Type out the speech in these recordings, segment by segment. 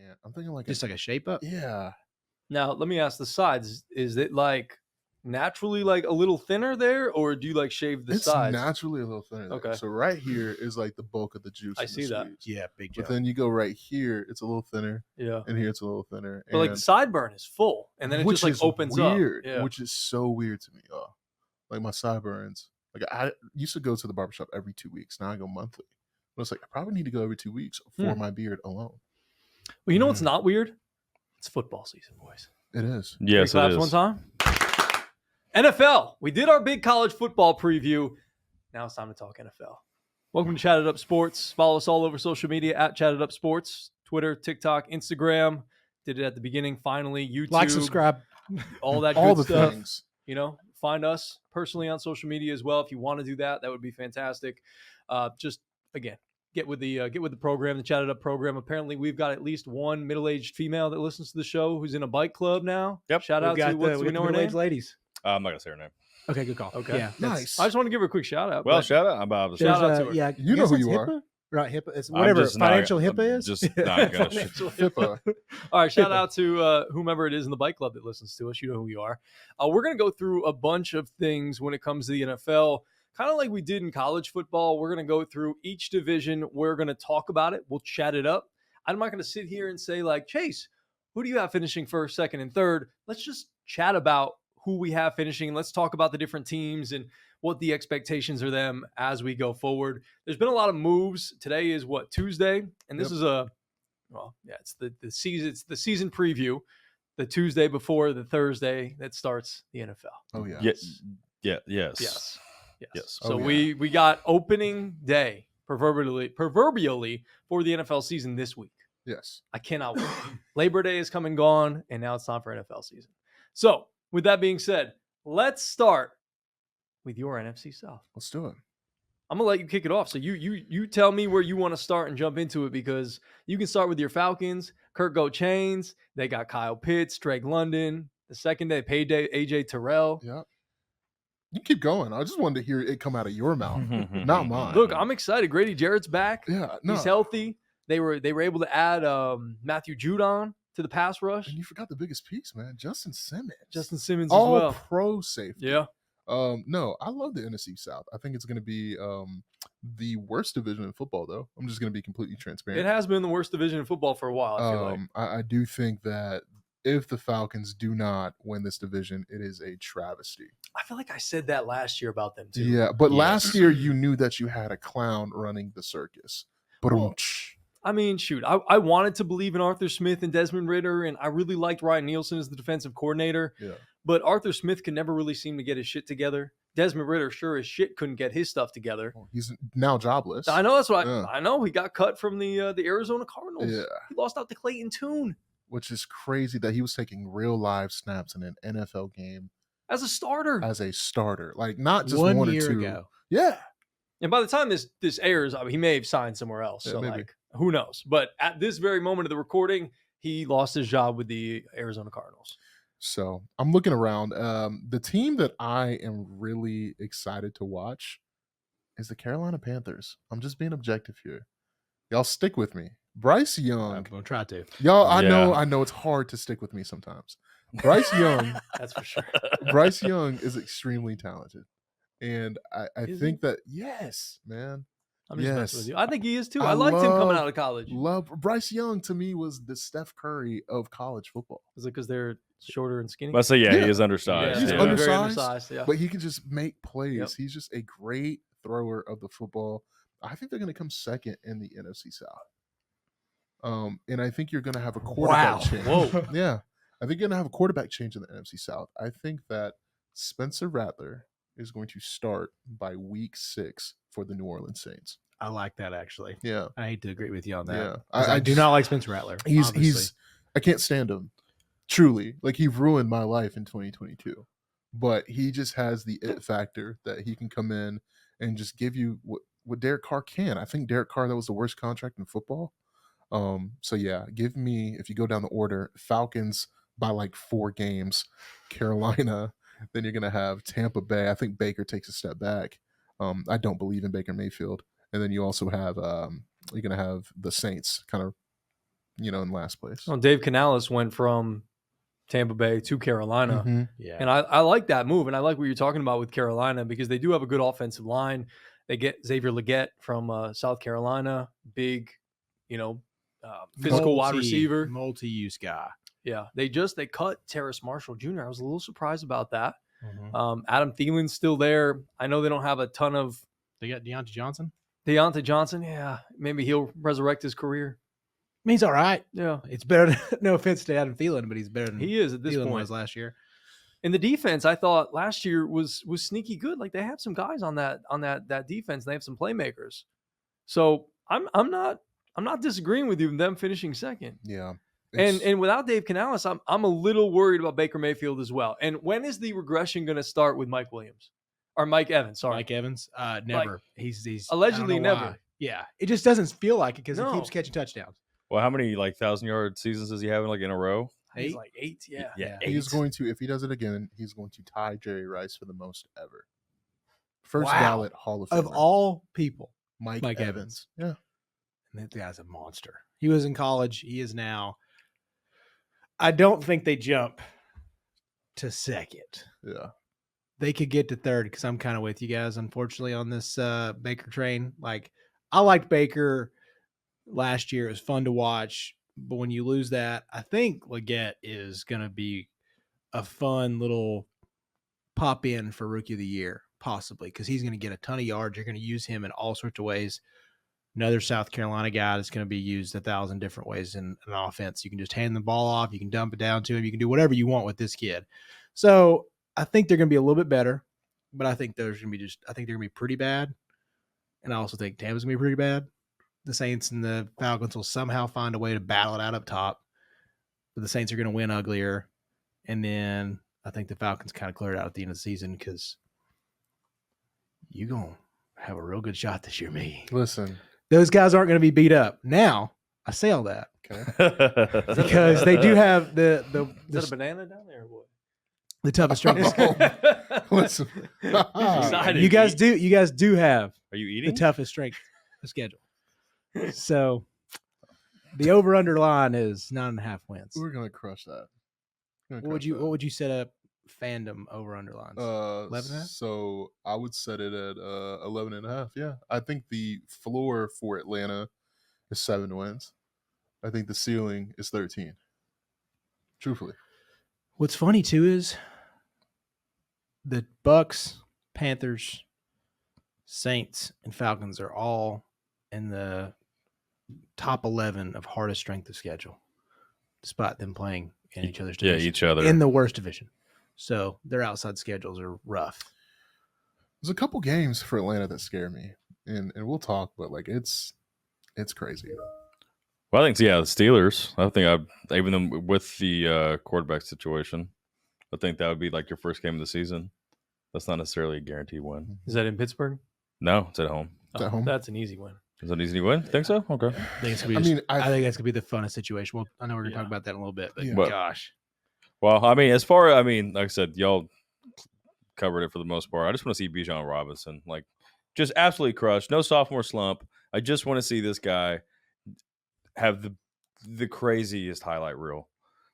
can't. I'm thinking like Just like a shape up? Yeah. Now, let me ask the sides. Is it like naturally like a little thinner there, or do you like shave the It's sides? naturally a little thinner. Okay. There. So right here is like the bulk of the juice. I and the see that. squeeze. Yeah, big But joke. then you go right here, it's a little thinner. Yeah. And here it's a little thinner. But like the sideburn is full, and then it just like opens weird, up. Yeah. Which is so weird to me. Oh, like my sideburns. Like I used to go to the barbershop every 2 weeks. Now I go monthly. But it's like I probably need to go every 2 weeks for my beard alone. Well, you know what's not weird? It's football season, boys. It is. Yes, Claps it is. one time. NFL. We did our big college football preview. Now it's time to talk NFL. Welcome to Chatt It Up Sports. Follow us all over social media at Chatt It Up Sports. Twitter, TikTok, Instagram. Did it at the beginning. Finally, YouTube. Like, subscribe. All that All good the stuff. things. You know, find us personally on social media as well. If you want to do that, that would be fantastic. Just, again, get with the program, the Chatt It Up program. Apparently, we've got at least one middle-aged female that listens to the show who's in a bike club now. Yep. Shout out to what's we know her name? ladies. I'm not gonna say her name. Okay, good call. Okay. Yeah. Nice. I just want to give her a quick shout out. Well, but- shout out. I'm about to say. Shout out to her. Yeah, You know guess who it's you are. HIPAA? Right, HIPAA. It's I'm whatever just not- financial I'm HIPAA is. Just not gonna. Financial FIPA. All right, shout out to whomever it is in the bike club that listens to us. You know who you are. We're going to go through a bunch of things when it comes to the NFL, kind of like we did in college football. We're going to go through each division. We're going to talk about it. We'll chat it up. I'm not going to sit here and say, like, Chase, who do you have finishing first, second, and third? Let's just chat about who we have finishing. Let's talk about the different teams and what the expectations are them as we go forward. There's been a lot of moves. Today is what, Tuesday? And this is it's the season preview, the Tuesday before the Thursday that starts the NFL. Oh yeah. Yes. Yes. So Oh, yeah. we got opening day proverbially for the NFL season this week. Yes. I cannot wait. Labor Day is come and gone, and now it's time for NFL season. So with that being said, let's start with your NFC South. Let's do it. I'm gonna let you kick it off. So you tell me where you want to start and jump into it, because you can start with your Falcons. Kirk Go Chains. They got Kyle Pitts, Drake London. The second day, payday, AJ Terrell. Yeah. You keep going. I just wanted to hear it come out of your mouth, not mine. Look, I'm excited. Grady Jarrett's back. Yeah. No. He's healthy. They were able to add Matthew Judon to the pass rush. And you forgot the biggest piece, man. Justin Simmons. Justin Simmons All as well. pro safety. Yeah. No, I love the NFC South. I think it's going to be the worst division in football, though. I'm just going to be completely transparent. It has been the worst division in football for a while, I feel like. I do think that if the Falcons do not win this division, it is a travesty. I feel like I said that last year about them too. Yeah, but last year you knew that you had a clown running the circus. But Well, I mean, shoot, I wanted to believe in Arthur Smith and Desmond Ridder, and I really liked Ryan Nielsen as the defensive coordinator. yeah, But Arthur Smith could never really seem to get his shit together. Desmond Ridder sure as shit couldn't get his stuff together. well, he's now jobless. I know, that's what Yeah. I know. He got cut from the Arizona Cardinals. Yeah. He lost out to Clayton Tune Which is crazy that he was taking real live snaps in an NFL game as a starter. as a starter, like not just 1 one or year two. ago. Yeah, And by the time this airs, I mean, he may have signed somewhere else. Yeah, So, maybe. like, who knows? But at this very moment of the recording, he lost his job with the Arizona Cardinals. so I'm looking around. The team that I am really excited to watch is the Carolina Panthers. I'm just being objective here. Y'all stick with me. Bryce Young. I'm going to try to. Y'all, Yeah. I know it's hard to stick with me sometimes. Bryce Young, That's for sure. Bryce Young is extremely talented. And I Is think that, yes, man. I'm just messing Yes. with you. I think he is too. I I liked him coming love- out of college. Love Bryce Young to me was the Steph Curry of college football. Is it because they're shorter and skinny? Let's say, Yeah. he is undersized. He's yeah. very undersized. Yeah. But he can just make plays. Yep. He's just a great thrower of the football. I think they're going to come second in the NFC South. And I think you're going to have a quarterback change. Whoa. Yeah. I think you're going to have a quarterback change in the NFC South. I think that Spencer Rattler is going to start by week 6 for the New Orleans Saints. I like that, actually. Yeah. I hate to agree with you on that. Yeah. 'Cause I do not like Spencer Rattler. He's I can't stand him. Truly. Like, he ruined my life in 2022. But he just has the it factor that he can come in and just give you what Derek Carr can. I think Derek Carr, that was the worst contract in football. So yeah, give me, if you go down the order, Falcons by like 4 games, Carolina, then you're gonna have Tampa Bay. I think Baker takes a step back. I don't believe in Baker Mayfield. And then you also have you're gonna have the Saints kind of in last place. Well, Dave Canales went from Tampa Bay to Carolina. Mhm. Yeah. And I like that move. And I like what you're talking about with Carolina because they do have a good offensive line. They get Xavier Legette from South Carolina, big, physical wide receiver. Multi-use guy. Yeah. They cut Terrace Marshall Jr. I was a little surprised about that. Mhm. Adam Thielen's still there. I know they don't have a ton of They got Deontay Johnson. Deontay Johnson. Yeah. Maybe he'll resurrect his career. I mean, he's all right. Yeah. It's better. No offense to Adam Thielen, but he's better than He is at this Thielen point. was last year. And the defense, I thought last year was sneaky good. Like they have some guys on that defense. They have some playmakers. So I'm not disagreeing with you. Them finishing second. Yeah. And without Dave Canales, I'm a little worried about Baker Mayfield as well. And when is the regression going to start with Mike Williams or Mike Evans? Sorry, Mike Evans. Never. He's allegedly I don't know never. why. Yeah. It just doesn't feel like it because No. he keeps catching touchdowns. Well, how many 1,000-yard seasons does he have in a row? He's like 8. Yeah. Yeah. He's going to, if he does it again, he's going to tie Jerry Rice for the most ever. First Wow. ballot Hall of Famer. Of all people, Mike Mike Evans. Yeah. and that guy's a monster. He was in college. He is now. I don't think they jump to second. Yeah. They could get to third because I'm kind of with you guys, unfortunately, on this Baker train. Like, I liked Baker last year. It was fun to watch. But when you lose that, I think Legette is going to be a fun little pop in for Rookie of the Year, possibly, because he's going to get a ton of yards. You're going to use him in all sorts of ways. Another South Carolina guy that's going to be used 1,000 different ways in an offense. You can just hand the ball off. You can dump it down to him. You can do whatever you want with this kid. So I think they're going to be a little bit better, but I think they're going to be pretty bad. And I also think Tampa's going to be pretty bad. The Saints and the Falcons will somehow find a way to battle it out up top. But the Saints are going to win uglier. And then I think the Falcons kind of clear it out at the end of the season because you're going to have a real good shot this year, me. Listen. Those guys aren't going to be beat up. Now, I say all that Okay. because they do have Is that a banana down there or what? the toughest strength. Listen. Excited. You guys do have Are you the eating? toughest strength of schedule. So the over-under line is 9.5 wins. We're gonna crush that. What would you set up fandom over-under lines? 11.5? So I would set it at 11.5. Yeah. I think the floor for Atlanta is 7 wins. I think the ceiling is 13. Truthfully. What's funny too is the Bucks, Panthers, Saints, and Falcons are all in the top 11 of hardest strength of schedule, despite them playing in each other's Yeah, division. each other. In the worst division. So their outside schedules are rough. There's a couple games for Atlanta that scare me. And we'll talk, but it's crazy. Well, I think the Steelers. I think even though with the quarterback situation, I think that would be like your first game of the season. That's not necessarily a guaranteed win. Is that in Pittsburgh? No, it's at home. It's at home? That's an easy win. Is that an easy win? Think so? Okay. I think it's gonna be I think that's gonna be the funnest situation. Well, I know we're gonna Yeah. talk about that in a little bit, but Yeah. gosh. Well, like I said, y'all covered it for the most part. I just want to see Bijan Robinson just absolutely crushed. No sophomore slump. I just want to see this guy have the craziest highlight reel.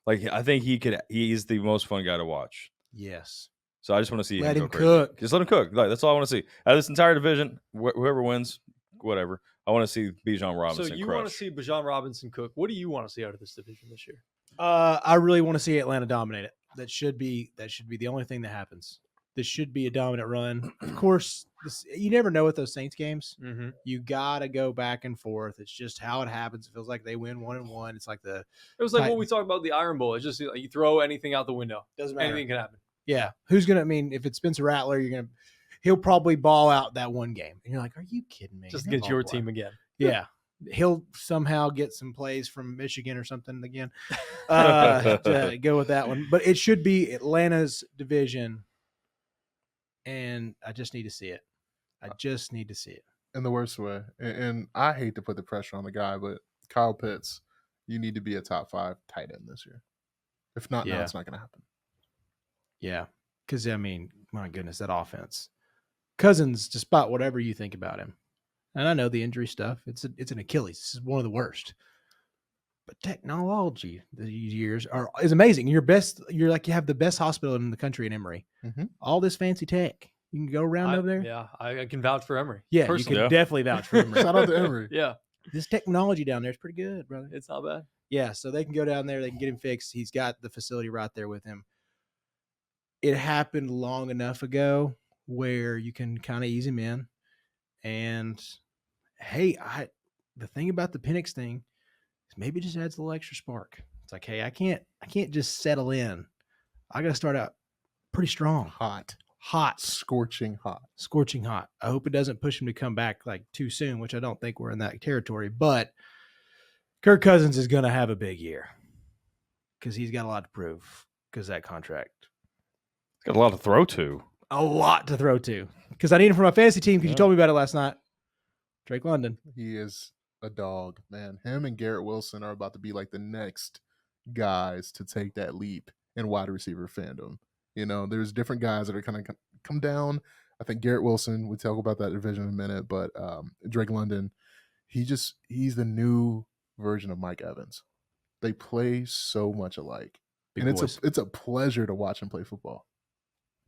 I think he is the most fun guy to watch. Yes. So I just want to see Let him him go crazy. cook. Just let him cook. That's all I want to see. Out of this entire division, whoever wins, whatever. I want to see Bijan Robinson. So you crush. want to see Bijan Robinson cook. What do you want to see out of this division this year? I really want to see Atlanta dominate it. That should be the only thing that happens. This should be a dominant run. Of course, you never know with those Saints games. Mm-hmm. You gotta go back and forth. It's just how it happens. It feels like they win 1-1. It's like It was like what Titans. we talked about the Iron Bowl. It's just like you throw anything out the window. doesn't Anything can happen. Yeah. Who's gonna? I mean, if it's Spencer Rattler, he'll probably ball out that one game, and you're like, are you kidding me? Just He'll against your ball out. team again. Yeah. He'll somehow get some plays from Michigan or something again. To go with that one. But it should be Atlanta's division. And I just need to see it. In the worst way. And I hate to put the pressure on the guy, but Kyle Pitts, you need to be a top 5 tight end this year. If not, now Yeah. it's not going to happen. Yeah. Because, I mean, my goodness, that offense. Cousins, despite whatever you think about him, and I know the injury stuff, it's an Achilles. This is one of the worst. But technology these years is amazing. You're like you have the best hospital in the country in Emory. Mhm. All this fancy tech. You can go around over there. Yeah, I can vouch for Emory. Yeah, you personally. can Yeah. definitely vouch for Emory. Shout out to Emory. Yeah, This technology down there is pretty good, brother. it's not bad. Yeah, so they can go down there, they can get him fixed. He's got the facility right there with him. It happened long enough ago where you can kind of ease him in. And hey, the thing about the Penix thing is maybe it just adds a little extra spark. It's like, hey, I can't just settle in. I got to start out pretty strong, Hot, scorching hot. I hope it doesn't push him to come back like too soon, which I don't think we're in that territory. But Kirk Cousins is going to have a big year because he's got a lot to prove because that contract. He's got a lot to throw to. A lot to throw to because I need him for my fantasy team because you told me about it last night. Drake London. He is a dog, man. Him and Garrett Wilson are about to be like the next guys to take that leap in wide receiver fandom. You know, there's different guys that are kind of come down. I think Garrett Wilson, we'll talk about that division in a minute, but Drake London, he's the new version of Mike Evans. They play so much alike. Big and boys. it's a pleasure to watch him play football.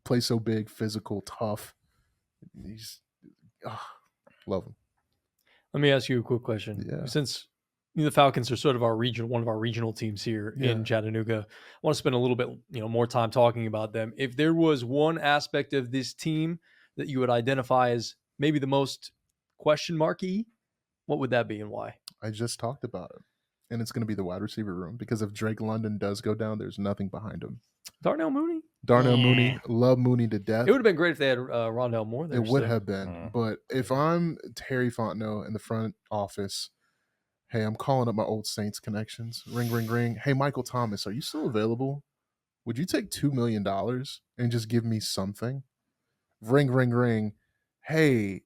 Play so big, physical, tough. Love him. Let me ask you a quick question. Yeah. Since the Falcons are sort of one of our regional teams here in Chattanooga, I want to spend a little bit, more time talking about them. If there was one aspect of this team that you would identify as maybe the most question marky, what would that be and why? I just talked about it. And it's going to be the wide receiver room because if Drake London does go down, there's nothing behind him. Darnell Mooney? Mooney, love Mooney to death. It would have been great if they had Rondell Moore there. It would have been. But if I'm Terry Fontenot in the front office, hey, I'm calling up my old Saints connections. Ring, ring, ring. Hey, Michael Thomas, are you still available? Would you take $2 million and just give me something? Ring, ring, ring. Hey,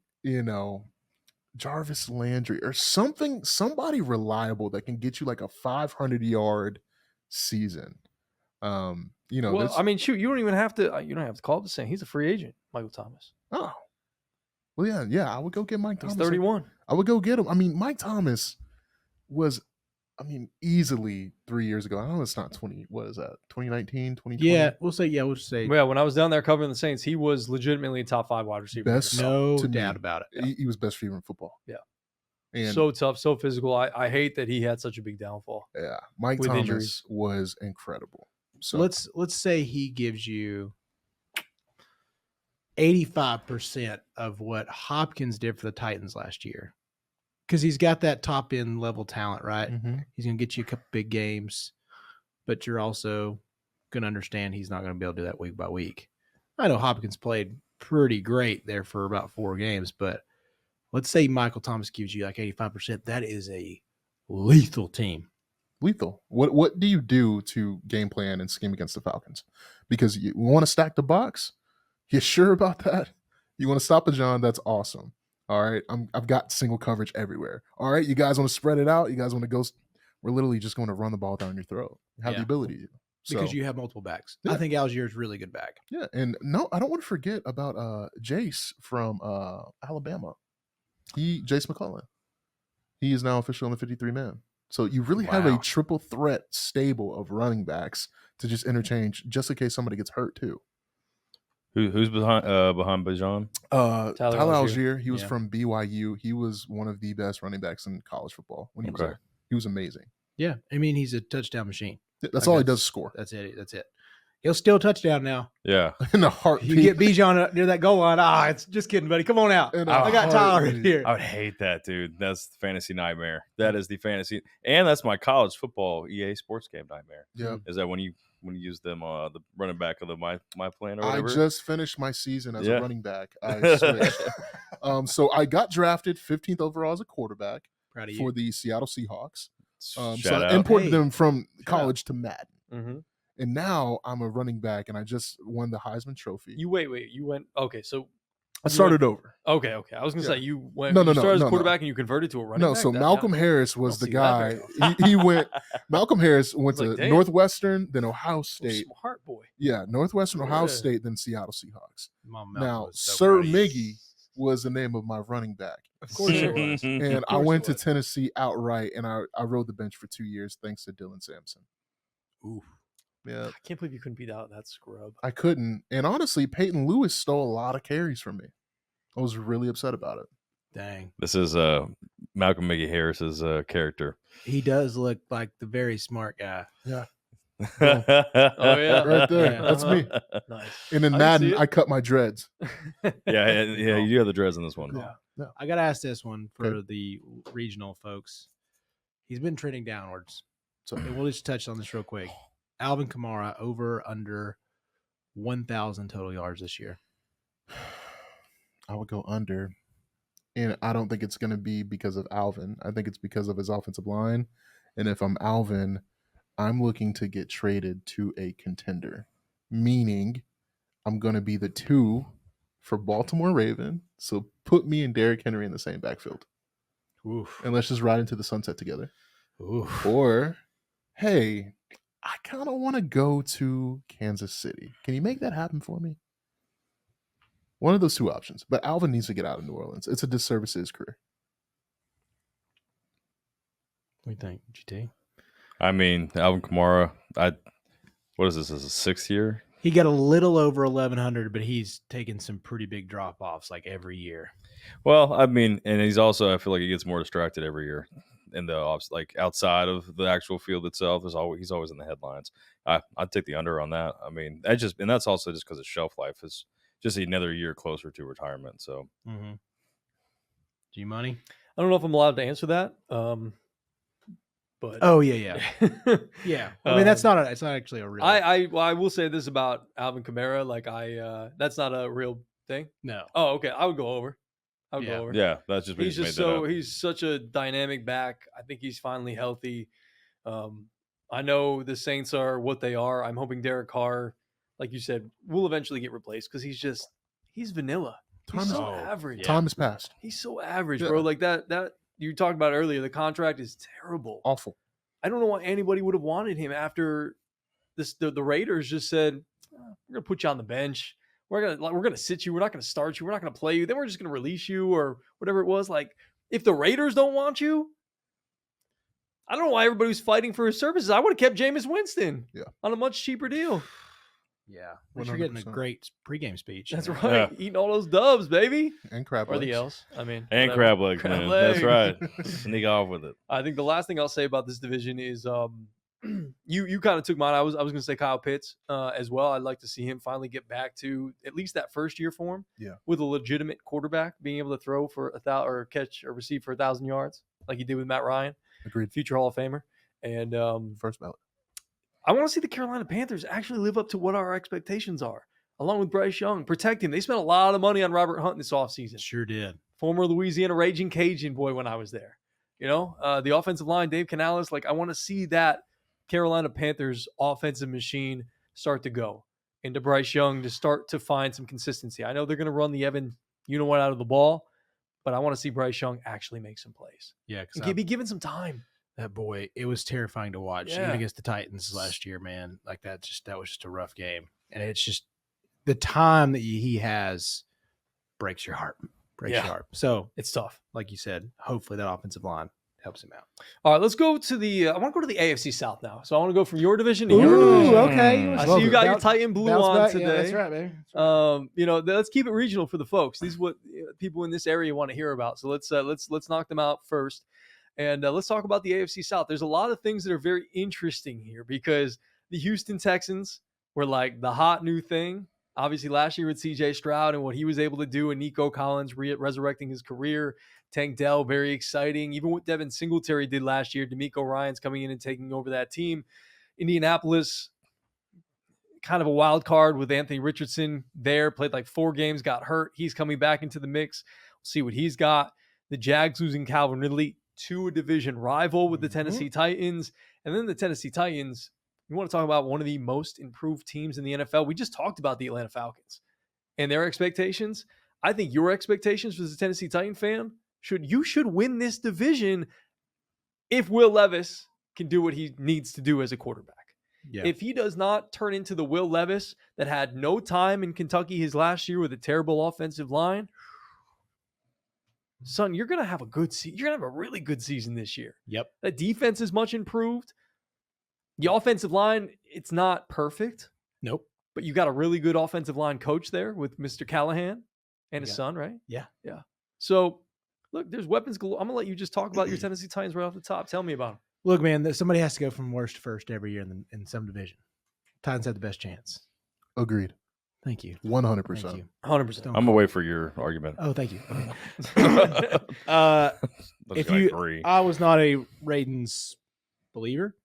Jarvis Landry or something, somebody reliable that can get you like a 500-yard season. Well, I mean, shoot, you don't even have to. You don't have to call up the Saints. He's a free agent, Michael Thomas. Oh, well, yeah. I would go get Mike Thomas. He's 31. I would go get him. I mean, Mike Thomas was, easily 3 years ago. I know it's not 20. What is that? 2019, 2020? Yeah, we'll say. Yeah, when I was down there covering the Saints, he was legitimately a top 5 wide receiver. Best, no to doubt me, about it. He was best receiver in football. Yeah. And so tough, so physical. I hate that he had such a big downfall. yeah, Mike with Thomas injuries. was incredible. So Let's say he gives you 85% of what Hopkins did for the Titans last year. Because he's got that top end level talent, right? Mhm. He's going to get you a couple big games, but you're also going to understand he's not going to be able to do that week by week. I know Hopkins played pretty great there for about 4 games, but let's say Michael Thomas gives you like 85%. That is a lethal team. Lethal. What do you do to game plan and scheme against the Falcons? Because you want to stack the box? You sure about that? You want to stop a John? That's awesome. All right. I've got single coverage everywhere. All right. You guys want to spread it out? You guys want to go? We're literally just going to run the ball down your throat. You have the ability to. Because you have multiple backs. Yeah. I think Algier is a really good back. Yeah. And no, I don't want to forget about Jace from Alabama. Jace McClellan. He is now official on the 53-man. So you really have a triple threat stable of running backs to just interchange just in case somebody gets hurt too. Who's behind Bijan? Tyler Algier. He was Yeah. from BYU. He was one of the best running backs in college football when he was there. He was amazing. Yeah. I mean, he's a touchdown machine. That's all he does is score. That's it. He'll still touchdown now. Yeah. In a heartbeat. You get Bijan near that goal line. It's just kidding, buddy. Come on out. In a I got Tyler heartbeat. here. I would hate that, dude. That's the fantasy nightmare. That is the fantasy, and that's my college football EA sports game nightmare. Yeah. Is that when you use them the running back of the my plan or I whatever? just finished my season as Yeah. a running back. I switched. So I got drafted 15th overall as a quarterback Proud of you. for the Seattle Seahawks. So Shout I out. imported Hey. them from Shout college to Madden. Mm-hmm. And now I'm a running back, and I just won the Heisman Trophy. You wait. You went okay. So I started over. okay. I was gonna Yeah. say you went. No, you started as a no. quarterback and you converted to a running No, back. so That- Malcolm that- Harris was don't the see that guy. very He went. Malcolm Harris went I was to like, dang. Northwestern, then Ohio so State. smart boy. Yeah, Northwestern, Ohio Yeah. State, then Seattle Seahawks. Mom Now, was so Sir proud of you. Miggy was the name of my running back. Of course it was. And I course went it to was. Tennessee outright, and I rode the bench for 2 years thanks to Dylan Sampson. Ooh. Yeah, I can't believe you couldn't beat out that scrub. I couldn't. And honestly, Peyton Lewis stole a lot of carries from me. I was really upset about it. Dang. This is Malcolm Mickey Harris's character. He does look like the very smart guy. Yeah, Oh, yeah. right there. Yeah. That's me. Nice. And in I can see Madden, it. I cut my dreads. yeah, you do have the dreads in this one. Yeah. I got to ask this one for Okay. the regional folks. He's been trending downwards. So And we'll just touch on this real quick. Alvin Kamara over under 1,000 total yards this year. I would go under. And I don't think it's going to be because of Alvin. I think it's because of his offensive line. And if I'm Alvin, I'm looking to get traded to a contender, meaning I'm going to be the 2 for Baltimore Raven. So put me and Derrick Henry in the same backfield. Oof. And let's just ride into the sunset together. Oof. Or, hey, I kind of want to go to Kansas City. Can you make that happen for me? One of those 2 options. But Alvin needs to get out of New Orleans. It's a disservice to his career. What do you think, GT? I mean, Alvin Kamara. What is this? This is 6th year. He got a little over 1,100, but he's taken some pretty big drop offs like every year. Well, I mean, and he's also. I feel like he gets more distracted every year in the off, like outside of the actual field itself. He's always in the headlines. I'd take the under on that. I mean, that's also just because his shelf life is just another year closer to retirement. So, Mm-hmm. G Money? I don't know if I'm allowed to answer that. But Oh, yeah. Yeah. I mean, it's not actually a real. I will say this about Alvin Kamara. Like that's not a real thing. No. Oh, okay. I would go over. I would Yeah. go over. yeah, that's just He's made just that up. he's such a dynamic back. I think he's finally healthy. I know the Saints are what they are. I'm hoping Derek Carr, like you said, will eventually get replaced because he's vanilla. Time He's is- so Oh, average. yeah. Time has passed. He's so average, Yeah. bro. Like that you talked about earlier. The contract is terrible. Awful. I don't know why anybody would have wanted him after this. The Raiders just said, "We're gonna put you on the bench. We're gonna sit you. We're not gonna start you. We're not gonna play you. Then we're just gonna release you or whatever it was." Like, if the Raiders don't want you, I don't know why everybody was fighting for his services. I would have kept Jameis Winston, Yeah. on a much cheaper deal. Yeah. At least you're getting a 100%. great pregame speech. That's you know? right, Yeah. eating all those dubs, baby, And crab or the legs. else. I mean, And whatever. crab legs, Crab man. leg. That's right. Sneak off with it. I think the last thing I'll say about this division is you kind of took mine. I was going to say Kyle Pitts as well. I'd like to see him finally get back to at least that first year form. Yeah. With a legitimate quarterback being able to throw for 1,000 or catch or receive for 1,000 yards like he did with Matt Ryan, Agreed. future Hall of Famer. And First ballot. I want to see the Carolina Panthers actually live up to what our expectations are, along with Bryce Young. Protect him. They spent a lot of money on Robert Hunt this offseason. Sure did. Former Louisiana Raging Cajun boy when I was there. You know, the offensive line, Dave Canales, like I want to see that Carolina Panthers offensive machine start to go, and to Bryce Young to start to find some consistency. I know they're going to run the Evan, out of the ball, but I want to see Bryce Young actually make some plays. Yeah. And be given some time. That boy, it was terrifying to watch. Yeah. Even against the Titans last year, man. Like that was just a rough game. And it's just the time that he has breaks your heart. Breaks Yeah. your heart. So, It's tough. like you said, hopefully that offensive line helps him out. All right, let's go to the I want to go to the AFC South now. So I want to go from your division to your Ooh, division. okay. I Love see you it. got your Titan blue Bounce on back. today. Yeah, that's right, baby. That's right. Let's keep it regional for the folks. These are what people in this area want to hear about. So let's knock them out first, and let's talk about the AFC South. There's a lot of things that are very interesting here because the Houston Texans were like the hot new thing. Obviously, last year with C.J. Stroud and what he was able to do, and Nico Collins resurrecting his career. Tank Dell, very exciting. Even what Devin Singletary did last year, D'Amico Ryans coming in and taking over that team. Indianapolis, kind of a wild card with Anthony Richardson there, played like 4 games, got hurt. He's coming back into the mix. We'll see what he's got. The Jags losing Calvin Ridley to a division rival with the Tennessee Titans. And then the Tennessee Titans, you want to talk about one of the most improved teams in the NFL. We just talked about the Atlanta Falcons and their expectations. I think your expectations as a Tennessee Titan fan you should win this division if Will Levis can do what he needs to do as a quarterback. Yeah. If he does not turn into the Will Levis that had no time in Kentucky his last year with a terrible offensive line, son, you're going to have a good season. You're going to have a really good season this year. Yep. The defense is much improved. The offensive line, it's not perfect, Nope. but you got a really good offensive line coach there with Mr. Callahan and his son, right? Yeah. Yeah. So, look, there's weapons galore. I'm going to let you just talk about your Tennessee Titans right off the top. Tell me about them. Look, man, somebody has to go from worst to first every year in some division. Titans have the best chance. Agreed. Thank you. 100%. Thank you. 100%. Don't I'm call- gonna wait for your argument. Oh, thank you. I If gotta you, agree. I was not a Ravens believer,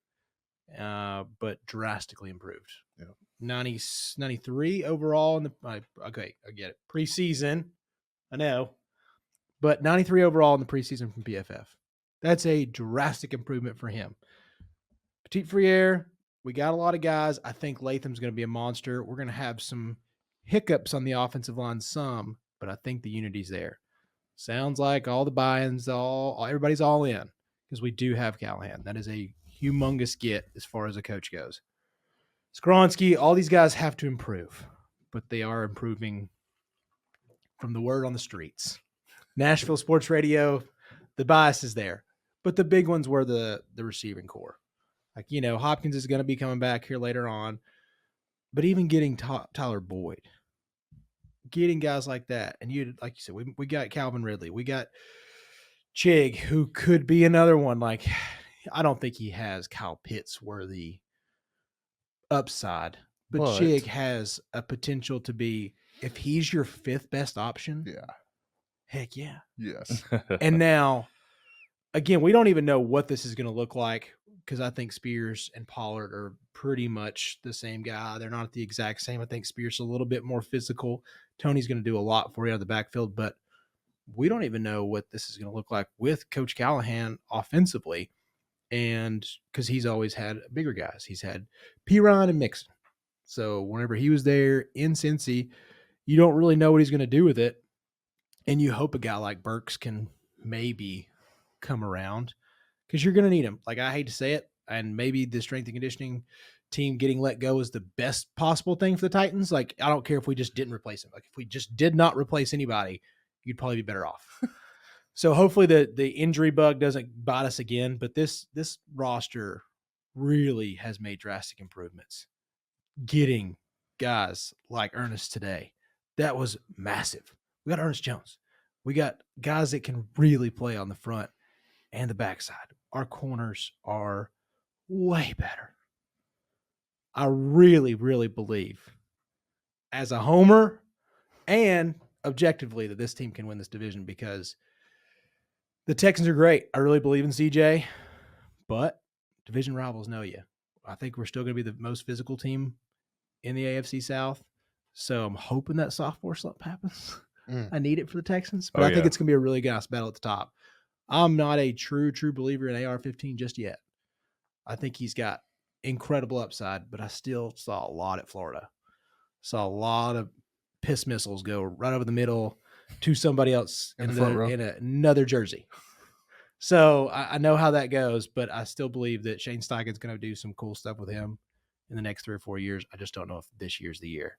but drastically improved. Yeah. 93 overall in the. Okay, I get it. Preseason, I know, but 93 overall in the preseason from PFF. That's a drastic improvement for him. Petit Friere, we got a lot of guys. I think Latham's going to be a monster. We're going to have some hiccups on the offensive line, but I think the unity's there. Sounds like all the buy-ins, everybody's all in because we do have Callahan. That is a humongous get as far as a coach goes. Skronsky, all these guys have to improve, but they are improving from the word on the streets. Nashville Sports Radio, the bias is there, but the big ones were the receiving core. Like, Hopkins is going to be coming back here later on, but even getting Tyler Boyd, getting guys like that. And like you said, we got Calvin Ridley. We got Chig, who could be another one. Like, I don't think he has Kyle Pitts worthy upside, but Chig has a potential to be, if he's your fifth best option. Yeah. Heck yeah. Yes. And now, again, we don't even know what this is going to look like because I think Spears and Pollard are pretty much the same guy. They're not the exact same. I think Spears is a little bit more physical. Tony's going to do a lot for you out of the backfield, but we don't even know what this is going to look like with Coach Callahan offensively. And because he's always had bigger guys, he's had Piron and Mixon. So whenever he was there in Cincy, you don't really know what he's going to do with it. And you hope a guy like Burks can maybe come around because you're going to need him. Like, I hate to say it, and maybe the strength and conditioning team getting let go is the best possible thing for the Titans. Like, I don't care if we just didn't replace him. Like, if we just did not replace anybody, you'd probably be better off. So hopefully the injury bug doesn't bite us again. But this roster really has made drastic improvements. Getting guys like Ernest today, that was massive. We got Ernest Jones. We got guys that can really play on the front and the backside. Our corners are way better. I really, really believe, as a homer and objectively, that this team can win this division because the Texans are great. I really believe in CJ, but division rivals know you. I think we're still going to be the most physical team in the AFC South. So I'm hoping that sophomore slump happens. I need it for the Texans, but I think it's going to be a really gas battle at the top. I'm not a true believer in AR-15 just yet. I think he's got incredible upside, but I still saw a lot at Florida. Saw a lot of piss missiles go right over the middle to somebody else in the front row in another jersey. So I know how that goes, but I still believe that Shane Steichen's going to do some cool stuff with him in the next 3 or 4 years. I just don't know if this year's the year.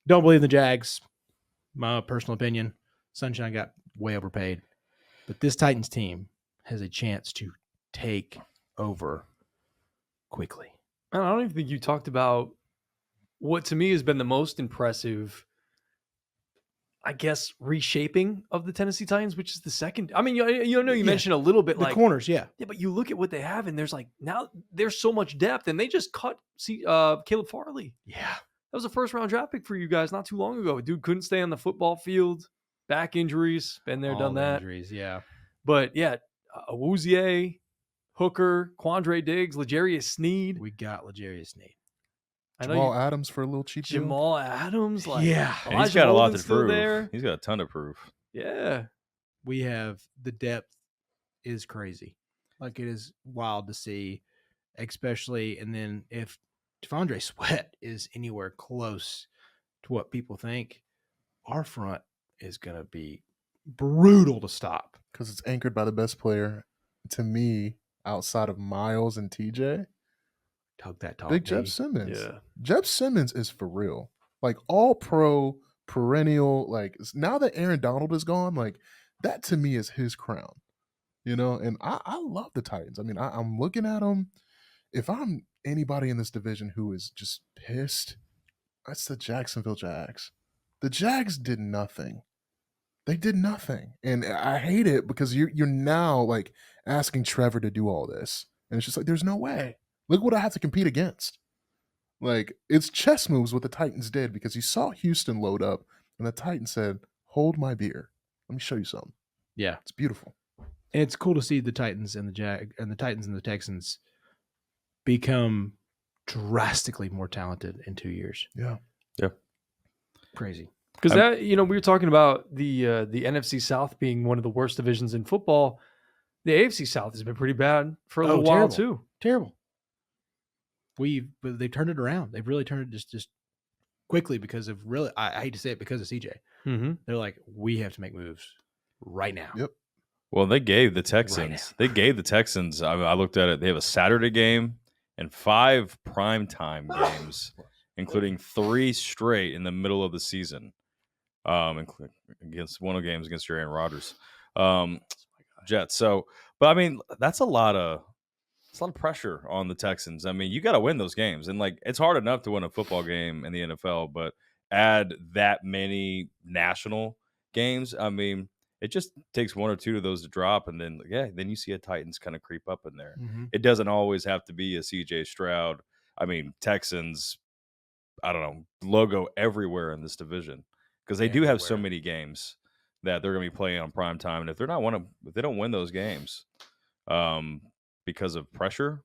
Don't believe in the Jags. My personal opinion, Sunshine got way overpaid. But this Titans team has a chance to take over quickly. I don't even think you talked about what to me has been the most impressive, I guess, reshaping of the Tennessee Titans, which is the second. I mean, you mentioned a little bit The like corners, yeah. Yeah, but you look at what they have, and there's like now there's so much depth, and they just cut Caleb Farley. Yeah. That was a first round draft pick for you guys not too long ago. Dude couldn't stay on the football field, back injuries, been there, done that. Injuries, yeah. But yeah, Awuzie, Hooker, Quandre Diggs, L'Jarius Sneed. We got L'Jarius Sneed. Jamal Adams for a little cheap deal. Jamal Adams, like yeah, and he's got a lot to prove. There. He's got a ton to prove. Yeah, we have the depth is crazy. Like, it is wild to see, especially. And then if Devondre Sweat is anywhere close to what people think, our front is going to be brutal to stop because it's anchored by the best player to me outside of Miles and TJ. Talk that talk, Big baby. Jeff Simmons. Yeah. Jeff Simmons is for real. Like, all pro, perennial. Like, now that Aaron Donald is gone, like, That to me is his crown, and I love the Titans. I mean, I'm looking at them. If I'm anybody in this division who is just pissed, that's the Jacksonville Jags. The Jags did nothing. They did nothing. And I hate it because you're now like asking Trevor to do all this. And it's just like, there's no way. Look what I have to compete against. Like, it's chess moves what the Titans did because you saw Houston load up and the Titans said, hold my beer. Let me show you something. Yeah. It's beautiful. And it's cool to see the Titans and the Titans and the Texans become drastically more talented in 2 years. Yeah. Crazy. Because that, we were talking about the NFC South being one of the worst divisions in football. The AFC South has been pretty bad for a little while too. Terrible. But they've turned it around. They've really turned it just quickly because of really. I hate to say it because of CJ. Mm-hmm. They're like, we have to make moves right now. Yep. Well, they gave the Texans. I mean, I looked at it. They have a Saturday game and 5 primetime games, including 3 straight in the middle of the season. Against one of the games against your Aaron Rodgers, Jets. So, but I mean, that's a lot of pressure on the Texans. I mean, you got to win those games, and like it's hard enough to win a football game in the NFL, but add that many national games. I mean, it just takes 1 or 2 of those to drop, and then then you see a Titans kind of creep up in there. Mm-hmm. It doesn't always have to be a CJ Stroud. I mean, Texans. I don't know, logo everywhere in this division. Because they do have so many games that they're going to be playing on prime time, and if they don't win those games, because of pressure,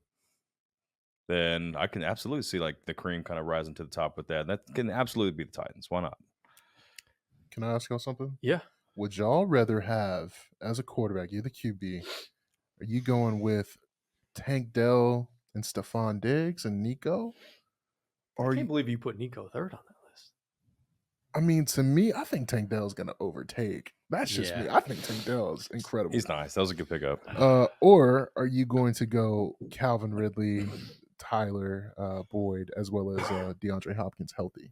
then I can absolutely see like the cream kind of rising to the top with that. And that can absolutely be the Titans. Why not? Can I ask y'all something? Yeah. Would y'all rather have, as a quarterback, you're the QB, are you going with Tank Dell and Stephon Diggs and Nico? Or I can't believe you put Nico third on that list. I mean, to me, I think Tank Dell's going to overtake. That's just me. I think Tank Dell is incredible. He's nice. That was a good pickup. Or are you going to go Calvin Ridley, Tyler Boyd, as well as DeAndre Hopkins healthy?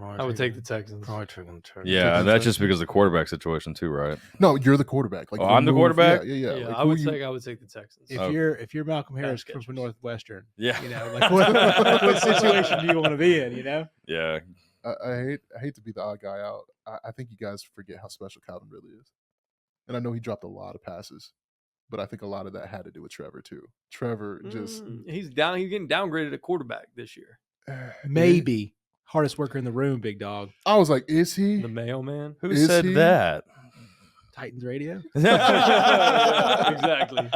I would take the Texans. Yeah, that's just because of the quarterback situation too, right? No, you're the quarterback. Like I'm the quarterback? Yeah. Yeah, Like, I would take the Texans. If you're Malcolm Harris Sketchers. from Northwestern, Yeah. like what situation do you want to be in? Yeah. I hate to be the odd guy out. I think you guys forget how special Calvin really is. And I know he dropped a lot of passes, but I think a lot of that had to do with Trevor too. Trevor just he's getting downgraded at quarterback this year. Maybe hardest worker in the room, big dog. I was like, is he? The mailman. Who Is said he? that? Titans radio. Yeah, exactly.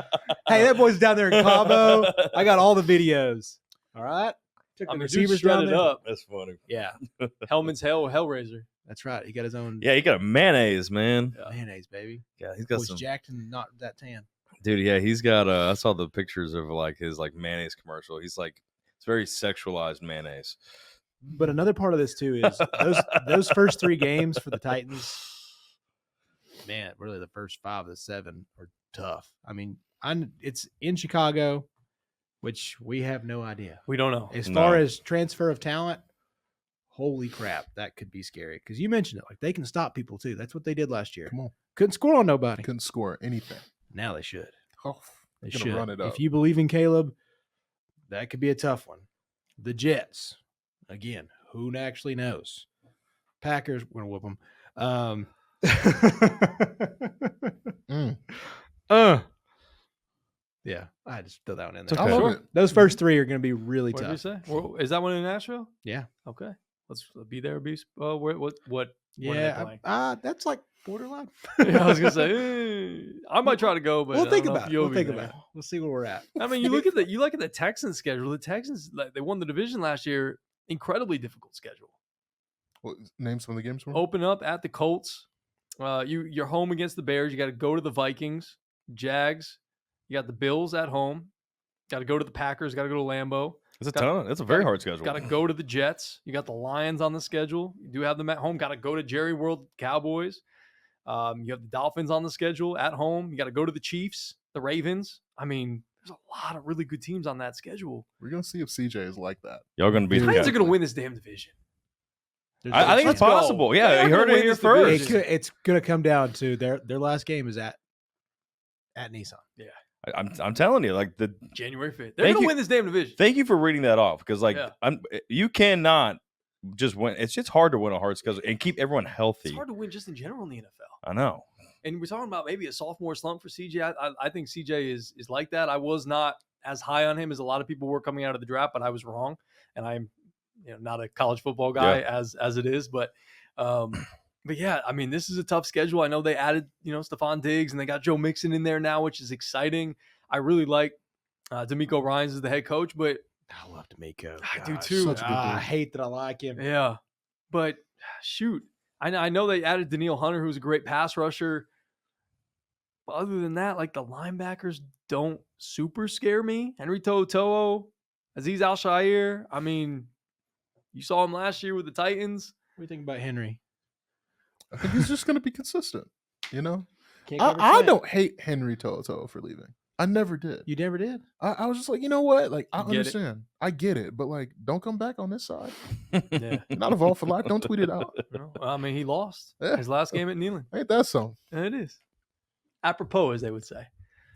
Hey, that boy's down there in Cabo. I got all the videos. All right. Took the I mean, receivers dude down shredded there. up. That's funny. Yeah, Hellman's Hellraiser. that's right. He got his own Yeah, he got a mayonnaise, man. mayonnaise, baby. Yeah, he's got Boy's some. jacked and not that tan. Dude, yeah, he's got. I saw the pictures of like his like mayonnaise commercial. He's like, it's very sexualized mayonnaise. But another part of this too is those first 3 games for the Titans. Man, really, the first 5 of the 7 are tough. I mean, it's in Chicago, which we have no idea. We don't know. As No. far as transfer of talent, holy crap, that could be scary. Because you mentioned it, like they can stop people too. That's what they did last year. Come on. Couldn't score on nobody. Couldn't score anything. Now they should. Oh, They they're should. gonna run it up. If you believe in Caleb, that could be a tough one. The Jets, again, who actually knows? Packers, we're gonna whoop them. Yeah, I had to throw that one in there. I love Sure. it. Those first 3 are going to be really What did you tough. say? Well, is that one in Nashville? Yeah. Okay. Let's be there. Be what? When are they Yeah, playing? that's like borderline. Yeah, I was gonna say I might try to go, but We'll I think don't know if about it. you'll We'll be think there. about it. We'll see where we're at. I mean, you look at the Texans schedule. The Texans, like, they won the division last year. Incredibly difficult schedule. Well, name some of the games for me. Open up at the Colts. You're home against the Bears. You got to go to the Vikings, Jags. You got the Bills at home. Got to go to the Packers. Got to go to Lambeau. It's a ton. It's a very hard schedule. Got to go to the Jets. You got the Lions on the schedule. You do have them at home. Got to go to Jerry World Cowboys. You have the Dolphins on the schedule at home. You got to go to the Chiefs, the Ravens. I mean, there's a lot of really good teams on that schedule. We're gonna see if CJ is like that. Y'all gonna beat The the Titans are Cowboys. going to win this damn division. There's I think a it's chance. possible. They Yeah, are you heard gonna it win here this first. division. It's going to come down to their last game is at Nissan. I'm telling you, like the January 5th. They're Thank going to you. win this damn division. Thank you for reading that off because, like, Yeah. you cannot just win. It's just hard to win a hard schedule and keep everyone healthy. It's hard to win just in general in the NFL. I know. And we're talking about maybe a sophomore slump for CJ. I think CJ is like that. I was not as high on him as a lot of people were coming out of the draft, but I was wrong. And I'm not a college football guy as it is, but yeah, I mean, this is a tough schedule. I know they added, Stephon Diggs and they got Joe Mixon in there now, which is exciting. I really like D'Amico Ryans as the head coach, but I love D'Amico. I do too. such a good dude. I hate that I like him. Yeah, but shoot, I know they added Daniil Hunter, who's a great pass rusher. But other than that, like the linebackers don't super scare me. Henry To'oTo'o, Azeez Al-Shaair. I mean, you saw him last year with the Titans. What do you think about Henry? I think he's just going to be consistent. You know, Can't cover I Trent. don't hate Henry To'oTo'o for leaving. I never did. You never did. I was just like, you know what? Like, I Get it. understand. I get it, but like, don't come back on this side. Yeah. You're not evolved for life. Don't tweet it out. I mean, he lost Yeah. his last game at Neyland. Ain't that something? And it is. Apropos, as they would say.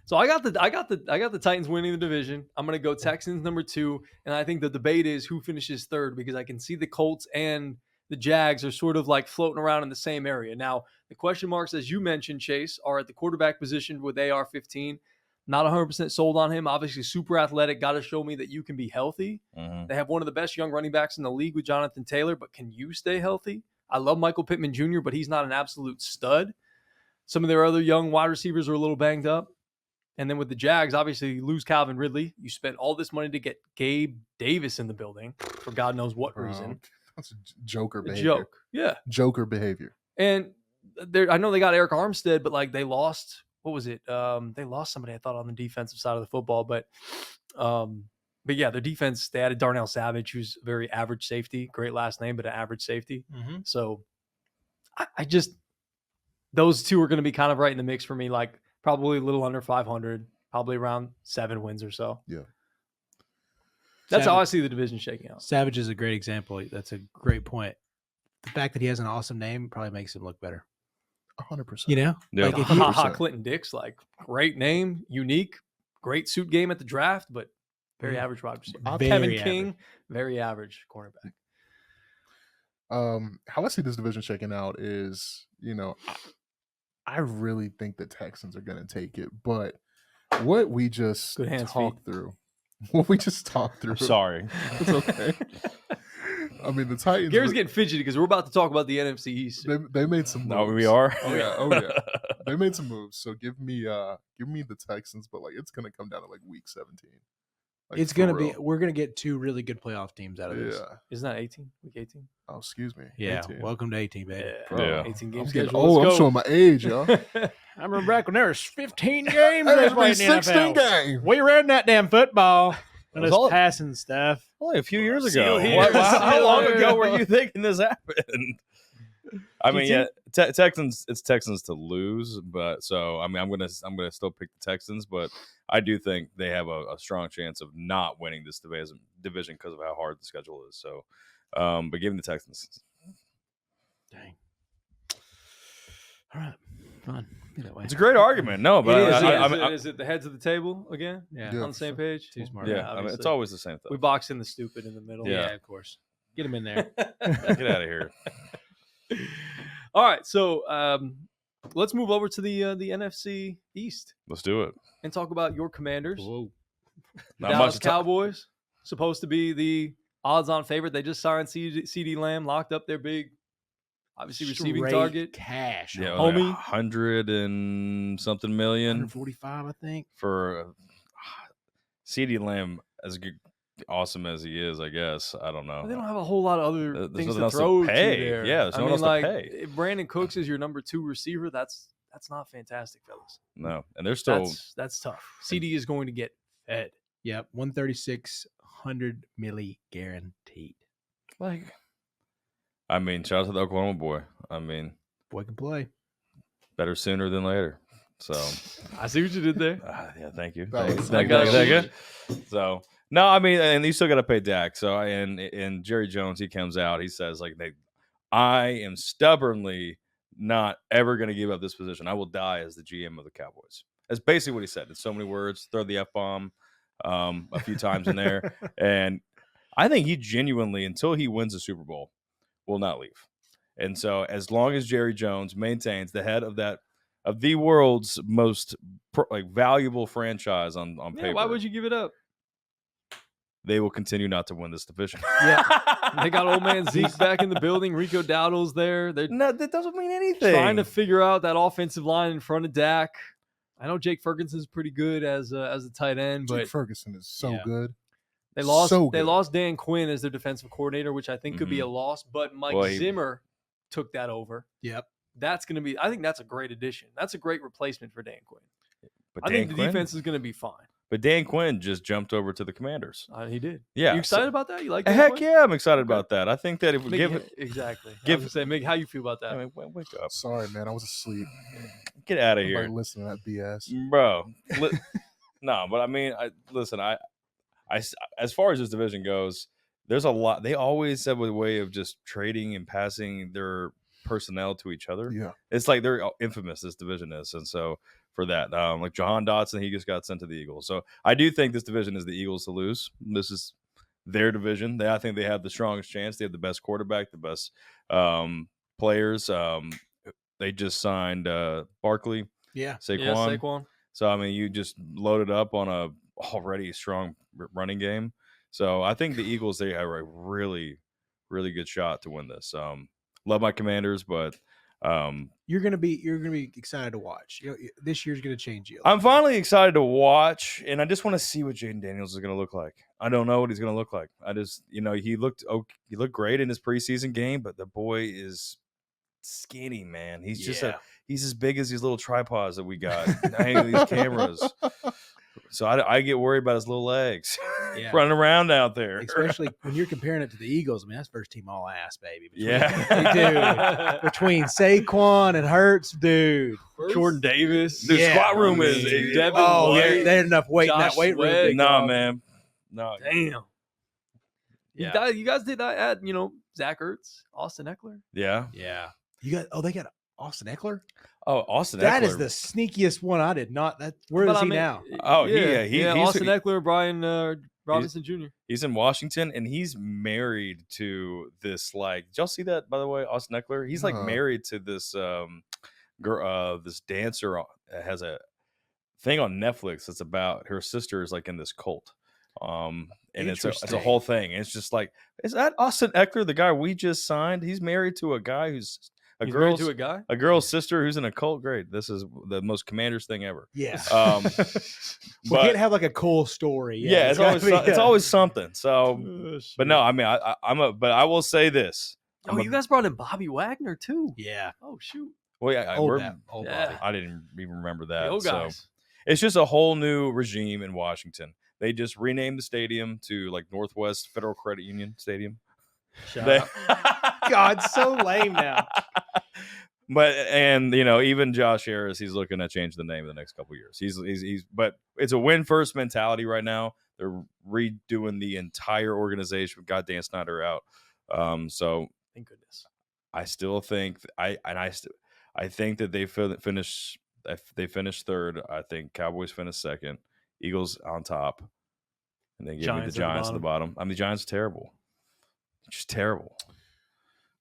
So I got the Titans winning the division. I'm gonna go Texans number 2, and I think the debate is who finishes third because I can see the Colts and the Jags are sort of like floating around in the same area. Now the question marks, as you mentioned, Chase, are at the quarterback position with AR-15. Not 100% sold on him. Obviously, super athletic. Got to show me that you can be healthy. Mhm. They have one of the best young running backs in the league with Jonathan Taylor, but can you stay healthy? I love Michael Pittman Jr., but he's not an absolute stud. Some of their other young wide receivers are a little banged up. And then with the Jags, obviously, you lose Calvin Ridley. You spent all this money to get Gabe Davis in the building for God knows what reason. That's a Joker A behavior. joke. Yeah. Joker behavior. And I know they got Eric Armstead, but like they lost, what was it? They lost somebody I thought on the defensive side of the football, but yeah, their defense, they added Darnell Savage, who's a very average safety, great last name, but an average safety. Mm-hmm. So I just, those two are going to be kind of right in the mix for me, like probably a little under 500, probably around 7 wins or so. Yeah. That's how I see the division shaking out. Savage is a great example. That's a great point. The fact that he has an awesome name probably makes him look better. 100%. You know? Yeah. Like if you, 100%. Clinton Dix, like great name, unique, great suit game at the draft, but very average wide receiver. Very Kevin average. King, very average cornerback. How I see this division shaking out is, I really think the Texans are going to take it, but what we just Good hands, talked through, what we just talked through, I'm sorry. it's okay. I mean, the Titans. Gary's getting fidgety because we're about to talk about the NFC East. They made some moves. No, we are. Oh yeah. They made some moves. So give me the Texans, but like it's gonna come down to like week 17. Like, it's for going to be, real. we're going to get 2 really good playoff teams out of this. Yeah. Isn't that 18? Week 18? Oh, excuse me. Yeah. 18. Welcome to 18, baby. Bro, Yeah. 18 game I'm getting schedule. old. I'm Let's showing my age, y'all. I remember back when there was 15 games. Hey, they it's played been in the 16 NFL. games. We ran that damn football. And was it's all- passing stuff. Only a few years See you ago. here. How See you long later. ago were you thinking this happened? I mean, yeah, Texans. It's Texans to lose, but so I mean, I'm gonna still pick the Texans, but I do think they have a strong chance of not winning this division because of how hard the schedule is. So, but give me the Texans. Dang. All right. Fun. Either way. It's a great argument. No, but It is, Is it the heads of the table again? Yeah. Yeah. On the same page? Too smart. yeah, I mean, obviously. it's always the same We thing. box in the stupid in the middle. Yeah, Yeah. of course. Get him in there. Get out of here. All right, so let's move over to the NFC East Let's do it. and talk about your Commanders. Whoa. Not Dallas much to talk. Cowboys, supposed to be the odds-on favorite. They just signed CD Lamb, locked up their big, obviously receiving Straight target. cash. Yeah, Homie. like 100 and something million 145, I think. for CD Lamb, as good, awesome as he is. I guess I don't know. But they don't have a whole lot of other There's things nothing to else to throw pay. to there. Yeah, there's I no mean, one else to like, pay. if Brandon Cooks is your number 2 receiver, that's not fantastic, fellas. No, and they're still. That's tough. CD is going to get fed. Yep. 136, 100 milli guaranteed. Like, I mean, shout out to the Oklahoma boy. I mean, Boy can play. better sooner than later. So, I see what you did there. yeah, thank you. That Thank was- you. I got Thank you. So, no, I mean, and you still got to pay Dak. So, and Jerry Jones, he comes out, he says like I am stubbornly not ever going to give up this position. I will die as the GM of the Cowboys. That's basically what he said in so many words. Throw the F-bomb a few times in there. And I think he genuinely, until he wins the Super Bowl, will not leave. And so as long as Jerry Jones maintains the head of the world's most valuable franchise on paper, why would you give it up? they will continue not to win this division. Yeah. They got old man Zeke back in the building. Rico Dowdle's there. They're No, that doesn't mean anything. trying to figure out that offensive line in front of Dak. I know Jake Ferguson's pretty good as a tight end, but Jake Ferguson is so Yeah. good. they lost so they good. lost Dan Quinn as their defensive coordinator, which I think could be a loss. But Mike Well, Zimmer took that over. Yep. That's going to be. I think that's a great addition. That's a great replacement for Dan Quinn. But I Dan think the Quinn- defense is going to be fine. But Dan Quinn just jumped over to the Commanders. He did. Yeah, You excited about that? You like that? Heck yeah, I'm excited Okay. about that. I think that if we give it, exactly. give- I was gonna say, Mick, how you feel about that? I mean, wake up, Sorry, man. I was asleep. get out of Nobody here, listen to that BS. bro. No, but I mean, listen. I, as far as this division goes, there's a lot. They always have a way of just trading and passing their personnel to each other. Yeah. It's like they're infamous. This division is, and so for that, like Jahan Dotson, he just got sent to the Eagles. So I do think this division is the Eagles to lose. This is their division. I think they have the strongest chance. They have the best quarterback, the best players. They just signed Barkley, Yeah. Saquon. Yeah, Saquon. So I mean, you just loaded up on a already strong running game. So I think the Eagles, they have a really, really good shot to win this. Love my Commanders, but You're gonna be excited to watch. This year's gonna change you. I'm finally excited to watch, and I just want to see what Jaden Daniels is going to look like. I don't know what he's going to look like. I just, he looked great in his preseason game, but the boy is skinny, man. He's just he's as big as these little tripods that we got hanging these cameras. So I get worried about his little legs running around out there. Especially when you're comparing it to the Eagles. I mean, that's first team all ass, baby. Yeah. Between Saquon and Hurts, dude. Jordan Davis. The squat room is Devin Oh, White, they had enough weight in that Josh weight room. Sweat. big No, dog. man. No. Damn. Yeah. You guys did not add, Zach Ertz, Austin Eckler. Yeah. Yeah. They got Austin Eckler? Oh, Austin That Eckler. is the sneakiest one I did not. Where is he now? Oh, he's- Austin Eckler, Brian Robinson Jr. He's in Washington, and he's married to this, did y'all see that, by the way, Austin Eckler? He's married to this girl, this dancer that has a thing on Netflix that's about her sister is in this cult. And it's a whole thing. And it's just is that Austin Eckler, the guy we just signed? He's married to a guy who's He's married to a guy? a girl's sister who's in a cult. Great. This is the most Commanders thing ever. Yeah. We We can't have a cool story. Yeah, it's always something. So, but no, I mean, but I will say this. You guys brought in Bobby Wagner too. Yeah. Oh shoot. Well, yeah, Old yeah. Bobby. I didn't even remember The that. old So guys. it's just a whole new regime in Washington. They just renamed the stadium to Northwest Federal Credit Union Stadium. God, so lame now. But even Josh Harris, he's looking at changing the name in the next couple of years. But it's a win first mentality right now. They're redoing the entire organization. We've got Dan Snyder out. So Thank goodness. I still think I think that they finish. If they finish third, I think Cowboys finish second, Eagles on top, and then give me the Giants at the bottom. I mean, the Giants are terrible. Just terrible.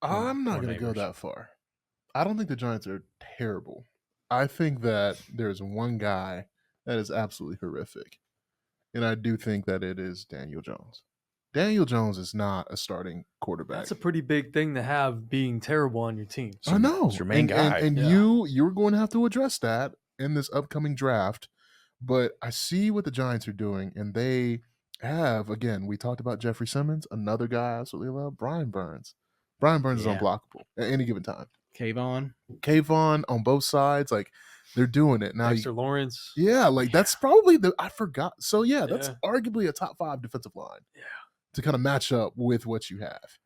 I'm not Poor going to go neighbors. that far. I don't think the Giants are terrible. I think that there's one guy that is absolutely horrific. And I do think that it is Daniel Jones. Daniel Jones is not a starting quarterback. That's a pretty big thing to have being terrible on your team. I know. It's your main guy. And Yeah. you're going to have to address that in this upcoming draft. But I see what the Giants are doing, and they have, again, we talked about Jeffrey Simmons, another guy I absolutely love, Brian Burns. Brian Burns is Yeah. unblockable at any given time. Kayvon. Kayvon on both sides, they're doing it now. Dexter Lawrence. Yeah, that's probably I forgot. So yeah, that's Yeah. arguably a top 5 defensive line. Yeah. To kind of match up with what you have.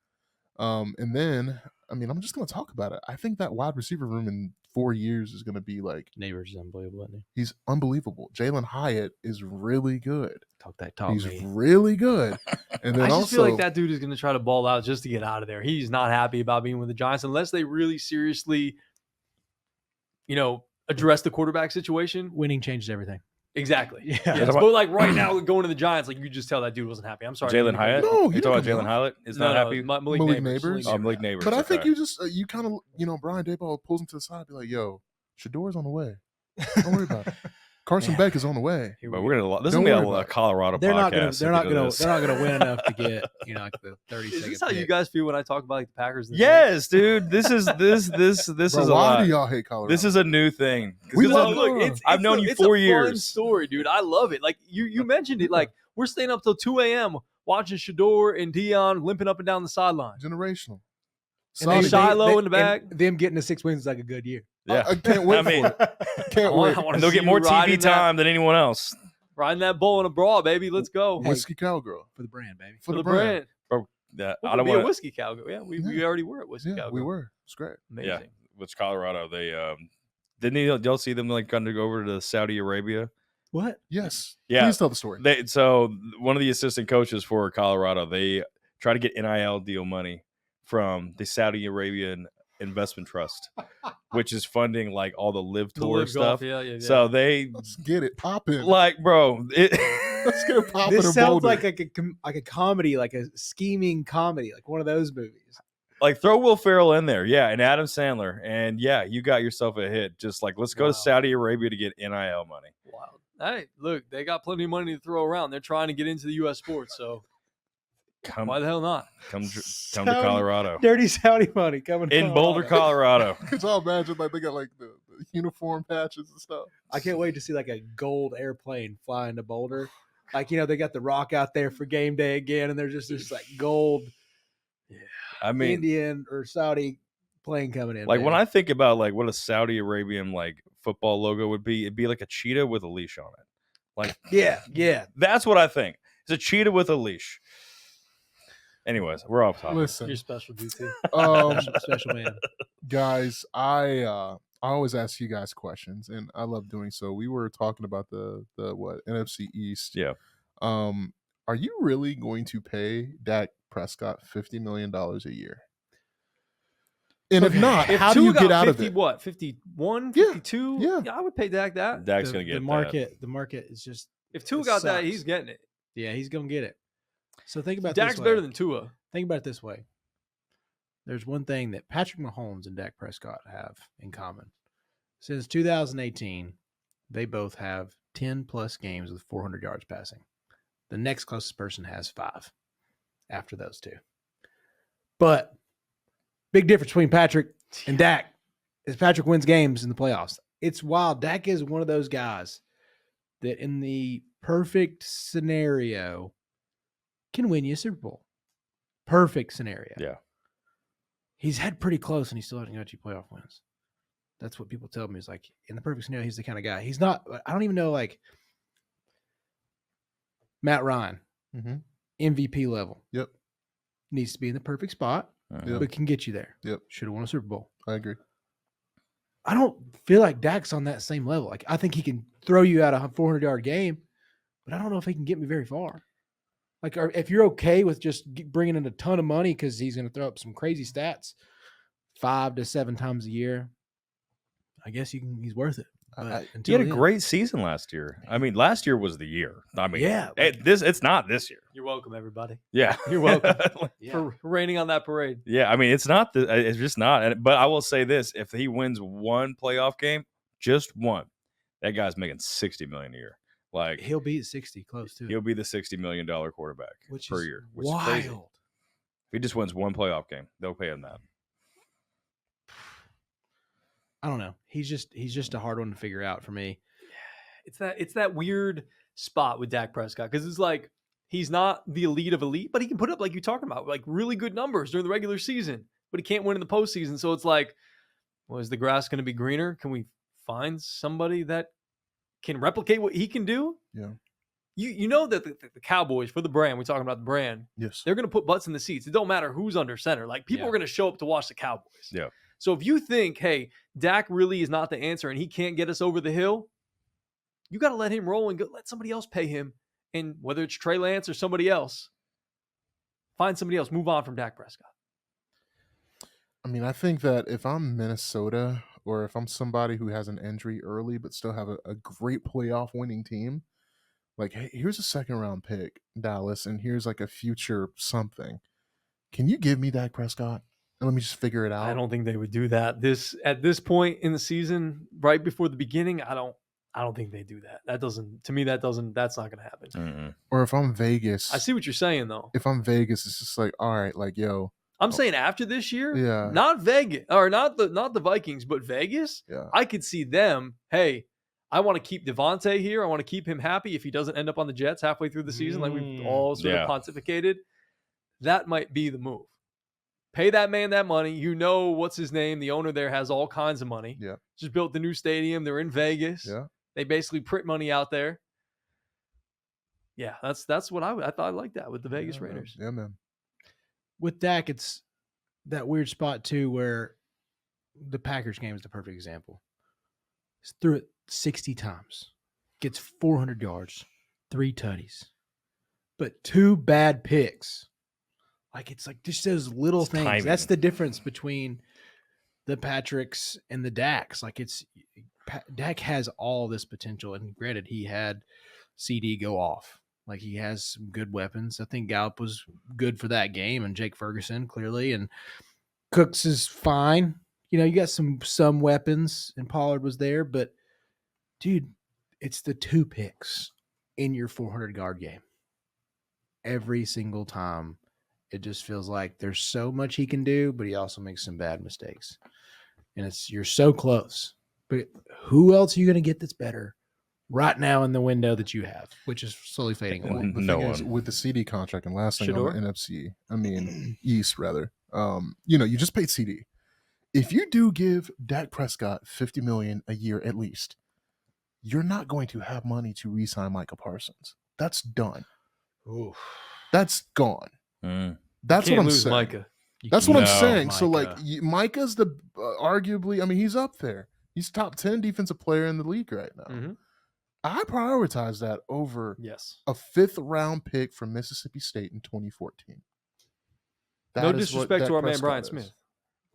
And then, I mean, I'm just going to talk about it. I think that wide receiver room in 4 years is going to be like, Neighbors is unbelievable, isn't he? he's unbelievable. Jalen Hyatt is really good. Talk that talk, He's me. really good. And then I just also, feel like that dude is going to try to ball out just to get out of there. He's not happy about being with the Giants unless they really seriously, address the quarterback situation. Winning changed everything. Exactly. Yeah. Yes. But like right now, going to the Giants, like you could just tell that dude wasn't happy. I'm sorry. Jalen Hyatt? No, you he talking about didn't Jalen Hyatt? Is not happy? Malik Malik Neighbors. Neighbors? Oh, Malik Neighbors. but I think okay. you just, you kind of, Brian Daboll pulls him to the side, be like, yo, Shador's on the way. Don't worry about it. Carson Beck is on the way. But we're gonna. This is Don't gonna worry be a about it. Colorado They're not gonna. podcast. They're not because of gonna. this. They're not gonna win enough to get like the 30 Is second. this how you pick. guys feel when I talk about like the Packers? And the Yes, dude. This is this Bro, is a why lot. do y'all hate Colorado? This is a new thing. We This is- love- look, I've known you it's 4 a fun years. story, dude. I love it. Like you mentioned it. Like we're staying up till 2 a.m. watching Shador and Dion limping up and down the sideline. generational. And They- Solid. Shiloh in the back. and them getting to 6 wins is like a good year. Yeah, I can't wait I mean, for it. Can't wait. I wanna and they'll see get more you riding TV that- time than anyone else. Riding that bull in a bra, baby. Let's go. Hey, Whiskey Cowgirl. For the brand, baby. For For the the brand. brand. Yeah, We I could don't be a want. whiskey cowgirl. Yeah, we already were at whiskey Yeah, cowgirl. we were. It's great. Amazing. Yeah, which Colorado? They didn't y'all see them like kind of go over to Saudi Arabia? What? Yes. Yeah. Please tell the story. So one of the assistant coaches for Colorado, they try to get NIL deal money from the Saudi Arabian Investment Trust, which is funding like all the live The tour live stuff. golf, yeah. So they Let's get it popping. like, bro, Let's get it popping. This in sounds Boulder. like a comedy, like a scheming comedy, like one of those movies. like throw Will Ferrell in there, yeah, and Adam Sandler, and yeah, you got yourself a hit. Just like let's go Wow. to Saudi Arabia to get NIL money. Wild. Hey, look, they got plenty of money to throw around. They're trying to get into the U.S. sports, so Come, why the hell not? come to Saudi- Colorado, Dirty Saudi money coming in Boulder, Colorado. Could y'all imagine like they got like the uniform patches and stuff? I can't wait to see like a gold airplane flying to Boulder. Like, they got the Rock out there for game day again, and there's just this like gold I mean, Indian or Saudi plane coming in. like when man. I think about like what a Saudi Arabian like football logo would be, it'd be like a cheetah with a leash on it. Like yeah. that's what I think. It's a cheetah with a leash. Anyways, we're off topic. Listen, You're special, DT. Special man. guys, I always ask you guys questions, and I love doing so. We were talking about the NFC East. Yeah. Are you really going to pay Dak Prescott $50 million a year? And if Okay. not, If how do Tua you get got out of 50, it? what, 51, Yeah, 52? yeah. I would pay Dak that. Dak's gonna get the that. market is just If Tua It got that, sucks. he's getting it. yeah, he's gonna get it. So think about Dak's this way. better than Tua. Think about it this way. There's one thing that Patrick Mahomes and Dak Prescott have in common. Since 2018, they both have 10 plus games with 400 yards passing. The next closest person has 5 after those two. But big difference between Patrick and Dak is Patrick wins games in the playoffs. It's wild. Dak is one of those guys that in the perfect scenario can win you a Super Bowl. Perfect scenario. Yeah. He's had pretty close and he still hasn't got you playoff wins. That's what people tell me is like in the perfect scenario, he's the kind of guy. He's not, I don't even know, like Matt Ryan, Mhm. MVP level. Yep. Needs to be in the perfect spot, Yep. but can get you there. Yep. Should have won a Super Bowl. I agree. I don't feel like Dak's on that same level. Like I think he can throw you out a 400-yard game, but I don't know if he can get me very far. Like if you're okay with just bringing in a ton of money because he's going to throw up some crazy stats 5 to 7 times a year, I guess you can. He's worth it. But I- He until had a then- great season last year. I mean, last year was the year. I mean, Yeah, it's not this year. You're welcome, everybody, Yeah, You're welcome. yeah. for raining on that parade. Yeah, I mean, it's not. It's just not. But I will say this: if he wins one playoff game, just one, that guy's making $60 million a year. Like He'll be at 60, close to he'll it, be the $60 million quarterback which per is year, which is wild. crazy. If he just wins one playoff game, they'll pay him that. I don't know. He's just a hard one to figure out for me. It's that weird spot with Dak Prescott because it's like he's not the elite of elite, but he can put up, like you're talking about, like really good numbers during the regular season, but he can't win in the postseason. So it's like, well, is the grass going to be greener? Can we find somebody that can replicate what he can do? Yeah. You know that the Cowboys, for the brand, we're talking about the brand, Yes. they're going to put butts in the seats. It don't matter who's under center. Like people Yeah. are going to show up to watch the Cowboys. Yeah. So if you think, hey, Dak really is not the answer and he can't get us over the hill, you got to let him roll and go, let somebody else pay him. And whether it's Trey Lance or somebody else, find somebody else. Move on from Dak Prescott. I mean, I think that if I'm Minnesota or if I'm somebody who has an injury early but still have a great playoff winning team, like, hey, here's a second round pick, Dallas, and here's like a future something. Can you give me Dak Prescott? And let me just figure it out. I don't think they would do that. At this point in the season, right before the beginning, I don't think they do that. That's not gonna happen. Mm-mm. Or if I'm Vegas, I see what you're saying though. if I'm Vegas, it's just like, all right, like, yo, I'm saying after this year, Yeah. not Vegas or not the Vikings, but Vegas. yeah, I could see them. Hey, I want to keep Devontae here. I want to keep him happy if he doesn't end up on the Jets halfway through the season, like we've all sort of pontificated. That might be the move. Pay that man that money. You know what's his name? The owner there has all kinds of money. Yeah. Just built the new stadium. They're in Vegas. yeah. They basically print money out there. Yeah, that's what I thought I liked that with the Vegas Yeah, man. Raiders. Yeah, man. With Dak, it's that weird spot too where the Packers game is the perfect example. He's threw it 60 times, gets 400 yards, 3 tutties, but 2 bad picks. Like it's like just those little It's things. timing. That's the difference between the Patricks and the Daks. Like Dak has all this potential, and granted, he had CD go off. Like he has some good weapons. I think Gallup was good for that game, and Jake Ferguson clearly, and Cooks is fine. You know, you got some weapons, and Pollard was there, but dude, it's the 2 picks in your 400-yard game. Every single time, it just feels like there's so much he can do, but he also makes some bad mistakes. And you're so close. But who else are you going to get that's better right now in the window that you have, which is slowly fading away? The No thing is, one. with the CD contract and last thing Shador? on the NFC, I mean East rather. You just paid CD. If you do give Dak Prescott $50 million a year at least, you're not going to have money to re-sign Micah Parsons. That's done. Oof. That's gone. Mm. That's Can't what I'm lose saying. Micah. That's what I'm No, saying. So like Micah. Micah's the arguably, I mean, he's up there. He's top 10 defensive player in the league right now. Mhm. I prioritize that over Yes. a 5th round pick from Mississippi State in 2014. No That is what disrespect Dak to our man Prescott Brian is. Smith.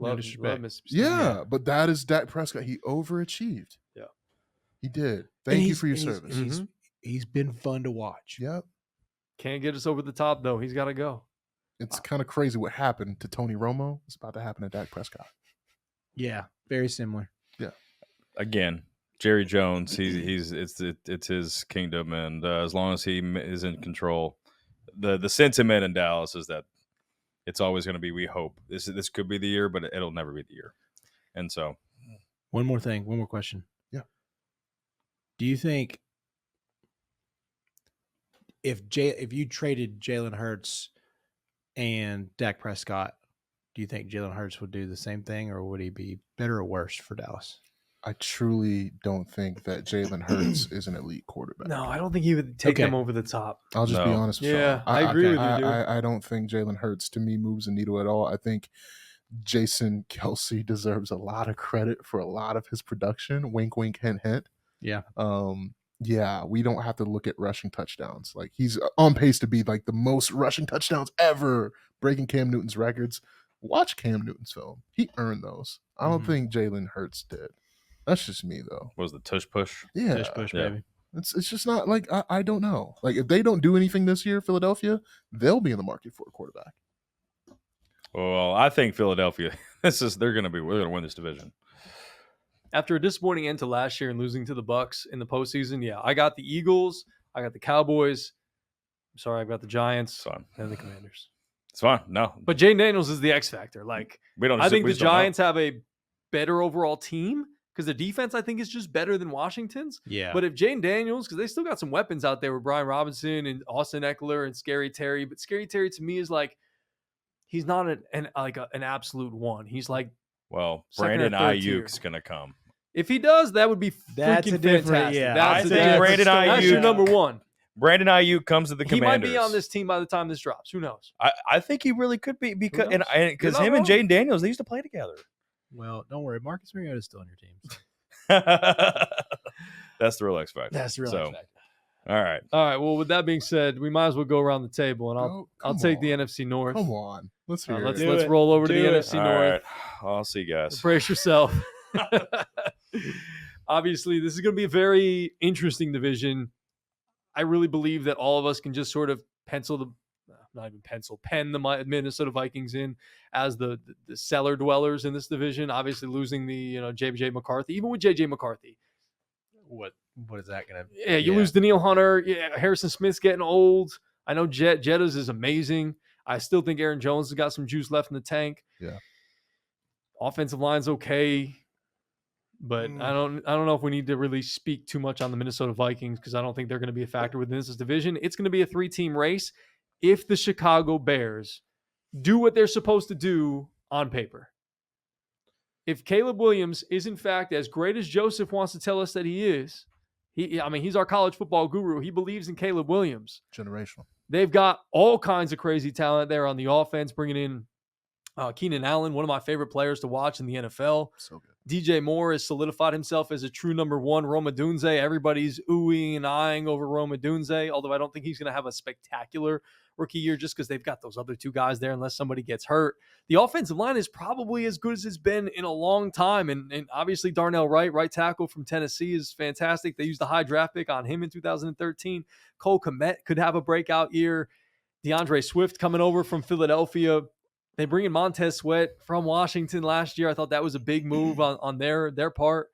No Love disrespect. Mississippi State. Yeah, but that is Dak Prescott. He overachieved. Yeah. He did. And Thank you he's- for your and he's- service. Mhm. He's been fun to watch. Yep. Can't get us over the top though. He's got to go. It's kind of crazy what happened to Tony Romo. It's about to happen to Dak Prescott. Yeah, very similar. Again, Jerry Jones. It's his kingdom, and as long as he is in control, the sentiment in Dallas is that it's always going to be. We hope this could be the year, but it'll never be the year. And so, One more question. Yeah. Do you think if you traded Jalen Hurts and Dak Prescott, do you think Jalen Hurts would do the same thing, or would he be better or worse for Dallas? I truly don't think that Jalen Hurts is an elite quarterback. No, I don't think he would take Okay. them over the top. I'll just be No. honest with Yeah, you. I agree with you, dude. I don't think Jalen Hurts to me moves the needle at all. I think Jason Kelsey deserves a lot of credit for a lot of his production. Wink, wink, hint, hint. Yeah. Yeah, we don't have to look at rushing touchdowns. Like he's on pace to be like the most rushing touchdowns ever, breaking Cam Newton's records. Watch Cam Newton's film. He earned those. I don't Mhm. think Jalen Hurts did. That's just me though. what was the tush push? Yeah. Push, push, Yeah. baby. It's just not like I don't know. Like if they don't do anything this year, Philadelphia, they'll be in the market for a quarterback. Well, I think Philadelphia. We're going to win this division. After a disappointing end to last year and losing to the Bucks in the postseason, yeah, I got the Eagles, I got the Cowboys. I'm sorry, I've got the Giants It's fine. and the Commanders. It's fine. No, But Jane Daniels is the X factor. Like we don't. I think we the just don't know. Giants have a better overall team because the defense I think is just better than Washington's. Yeah. But if Jane Daniels, because they still got some weapons out there with Brian Robinson and Austin Eckler and Scary Terry, but Scary Terry to me is like he's not an absolute one. He's like Well, second or Brandon third tier. Ayuk's going to come. if he does, that would be That's freaking a different- fantastic. yeah. That's I a think different- Brandon that's your Ayuk- number one. Brandon Ayuk comes to the He might Commanders. be on this team by the time this drops. Who knows? I think he really could be because knows? because You're not him and wrong. Jaden Daniels, they used to play together. Well, don't worry. Marcus Mariota is still on your team. So. That's the real X factor. That's the real So, factor. all right. All right. Well, with that being said, we might as well go around the table, and I'll Come take the on. NFC North. Come on. Let's hear Let's it. Do let's it. roll over to Do the it. NFC All North. right. I'll see you guys. Brace yourself. Obviously, this is going to be a very interesting division. I really believe that all of us can just sort of pen the Minnesota Vikings in as the cellar dwellers in this division. Obviously, losing the JJ McCarthy, even with JJ McCarthy. What is that going to? Yeah, you lose Daniil Hunter. Yeah, Harrison Smith's getting old. I know Jettas is amazing. I still think Aaron Jones has got some juice left in the tank. Yeah. Offensive line's okay. But I don't know if we need to really speak too much on the Minnesota Vikings because I don't think they're going to be a factor within this division. It's going to be a 3-team race if the Chicago Bears do what they're supposed to do on paper. If Caleb Williams is in fact as great as Joseph wants to tell us that he is, he's our college football guru. He believes in Caleb Williams. Generational. They've got all kinds of crazy talent there on the offense, bringing in Keenan Allen, one of my favorite players to watch in the NFL. So good. DJ Moore has solidified himself as a true number one. Roma Dunze, everybody's oohing and eyeing over Roma Dunze, although I don't think he's going to have a spectacular rookie year just because they've got those other two guys there unless somebody gets hurt. The offensive line is probably as good as it's been in a long time, and obviously Darnell Wright, right tackle from Tennessee, is fantastic. They used a high draft pick on him in 2013. Cole Kmet could have a breakout year. DeAndre Swift coming over from Philadelphia. They bring in Montez Sweat from Washington last year. I thought that was a big move on their part.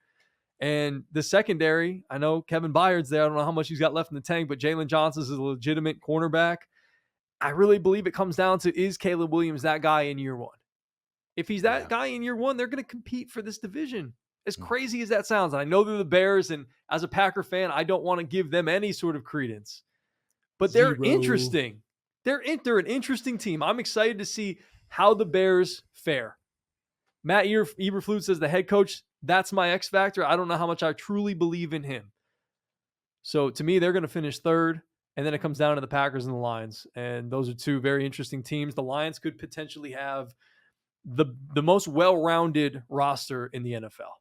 And the secondary, I know Kevin Byard's there. I don't know how much he's got left in the tank, but Jalen Johnson is a legitimate cornerback. I really believe it comes down to, is Caleb Williams that guy in year one? If he's that guy in year one, they're going to compete for this division. As crazy as that sounds, and I know they're the Bears, and as a Packer fan, I don't want to give them any sort of credence. But they're interesting. They're an interesting team. I'm excited to see how the Bears fare. Matt Eberflus as the head coach, that's my X factor. I don't know how much I truly believe in him. So to me, they're going to finish third, and then it comes down to the Packers and the Lions. And those are two very interesting teams. The Lions could potentially have the most well-rounded roster in the NFL.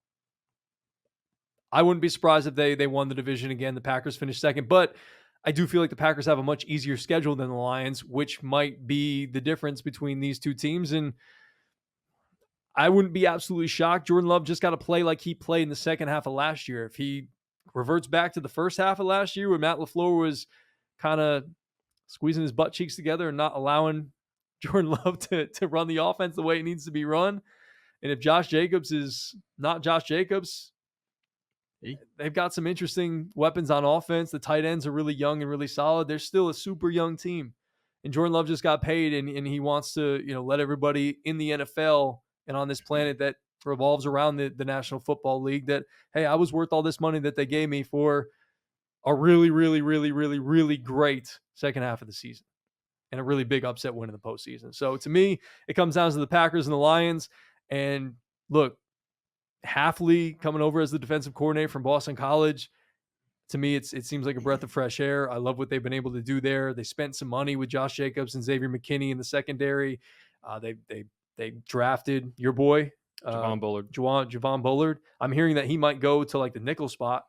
I wouldn't be surprised if they won the division again. The Packers finished second, but I do feel like the Packers have a much easier schedule than the Lions, which might be the difference between these two teams. And I wouldn't be absolutely shocked. Jordan Love just got to play like he played in the second half of last year. If he reverts back to the first half of last year where Matt LaFleur was kind of squeezing his butt cheeks together and not allowing Jordan Love to run the offense the way it needs to be run. And if Josh Jacobs is not Josh Jacobs, they've got some interesting weapons on offense. The tight ends are really young and really solid. They're still a super young team. And Jordan Love just got paid, and he wants to, let everybody in the NFL and on this planet that revolves around the National Football League that, hey, I was worth all this money that they gave me for a really, really, really, really, really great second half of the season and a really big upset win in the postseason. So to me, it comes down to the Packers and the Lions. And look, Hafley coming over as the defensive coordinator from Boston College, to me, it seems like a breath of fresh air. I love what they've been able to do there. They spent some money with Josh Jacobs and Xavier McKinney in the secondary. They drafted your boy Javon Bullard. Javon Bullard. I'm hearing that he might go to like the nickel spot.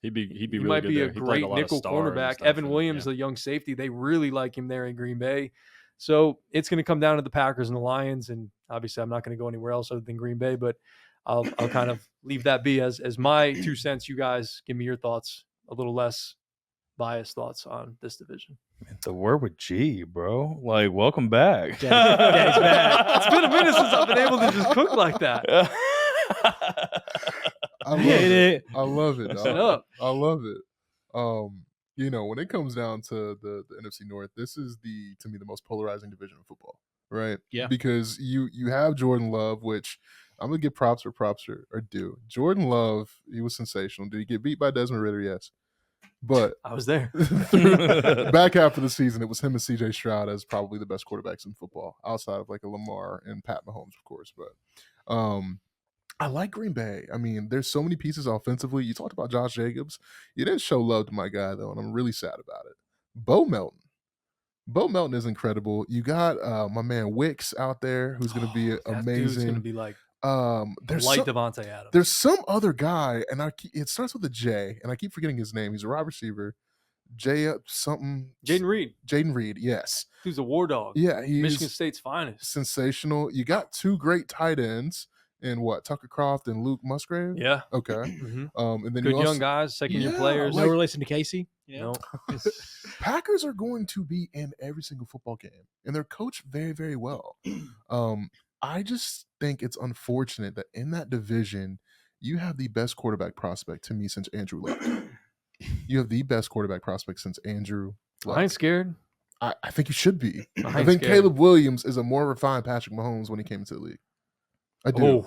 He'd be He really might good be there. a He played great lot of nickel star and cornerback. stuff, Evan and, Williams, the young safety, they really like him there in Green Bay. So it's going to come down to the Packers and the Lions, and obviously I'm not going to go anywhere else other than Green Bay, but I'll kind of leave that be as my 2 cents. You guys give me your thoughts, a little less biased thoughts on this division. The word with G, bro. Like, welcome back. Daddy's back. It's been a minute since I've been able to just cook like that. I love Hit it. it. I love it. Shut dog. up. I love it. When it comes down to the NFC North, this is to me the most polarizing division of football, right? Yeah. Because you have Jordan Love, which I'm gonna give props are due. Jordan Love, he was sensational. Did he get beat by Desmond Ridder? Yes. But I was there. back half of the season, it was him and CJ Stroud as probably the best quarterbacks in football, outside of like a Lamar and Pat Mahomes, of course. But I like Green Bay. I mean, there's so many pieces offensively. You talked about Josh Jacobs. You didn't show love to my guy, though, and I'm really sad about it. Bo Melton is incredible. You got my man Wicks out there who's going to be That dude's amazing. going to be like There's Like some, Devontae Adams. there's some other guy, and it starts with a J, and I keep forgetting his name. He's a wide receiver. Something. Jaden Reed. Jaden Reed, yes. Who's a war dog. Yeah, he's Michigan State's finest. sensational. You got two great tight ends in Tucker Croft and Luke Musgrave. Yeah. Okay. Mhm. And then Good you also, young guys, second-year Yeah, players. No like- relation to Casey. No. Packers are going to be in every single football game, and they're coached very, very well. I just think it's unfortunate that in that division, you have the best quarterback prospect to me since Andrew Luck. You have the best quarterback prospect since Andrew Luck. I ain't scared. I think you should be. I ain't think scared. Caleb Williams is a more refined Patrick Mahomes when he came into the league. I do. Oh,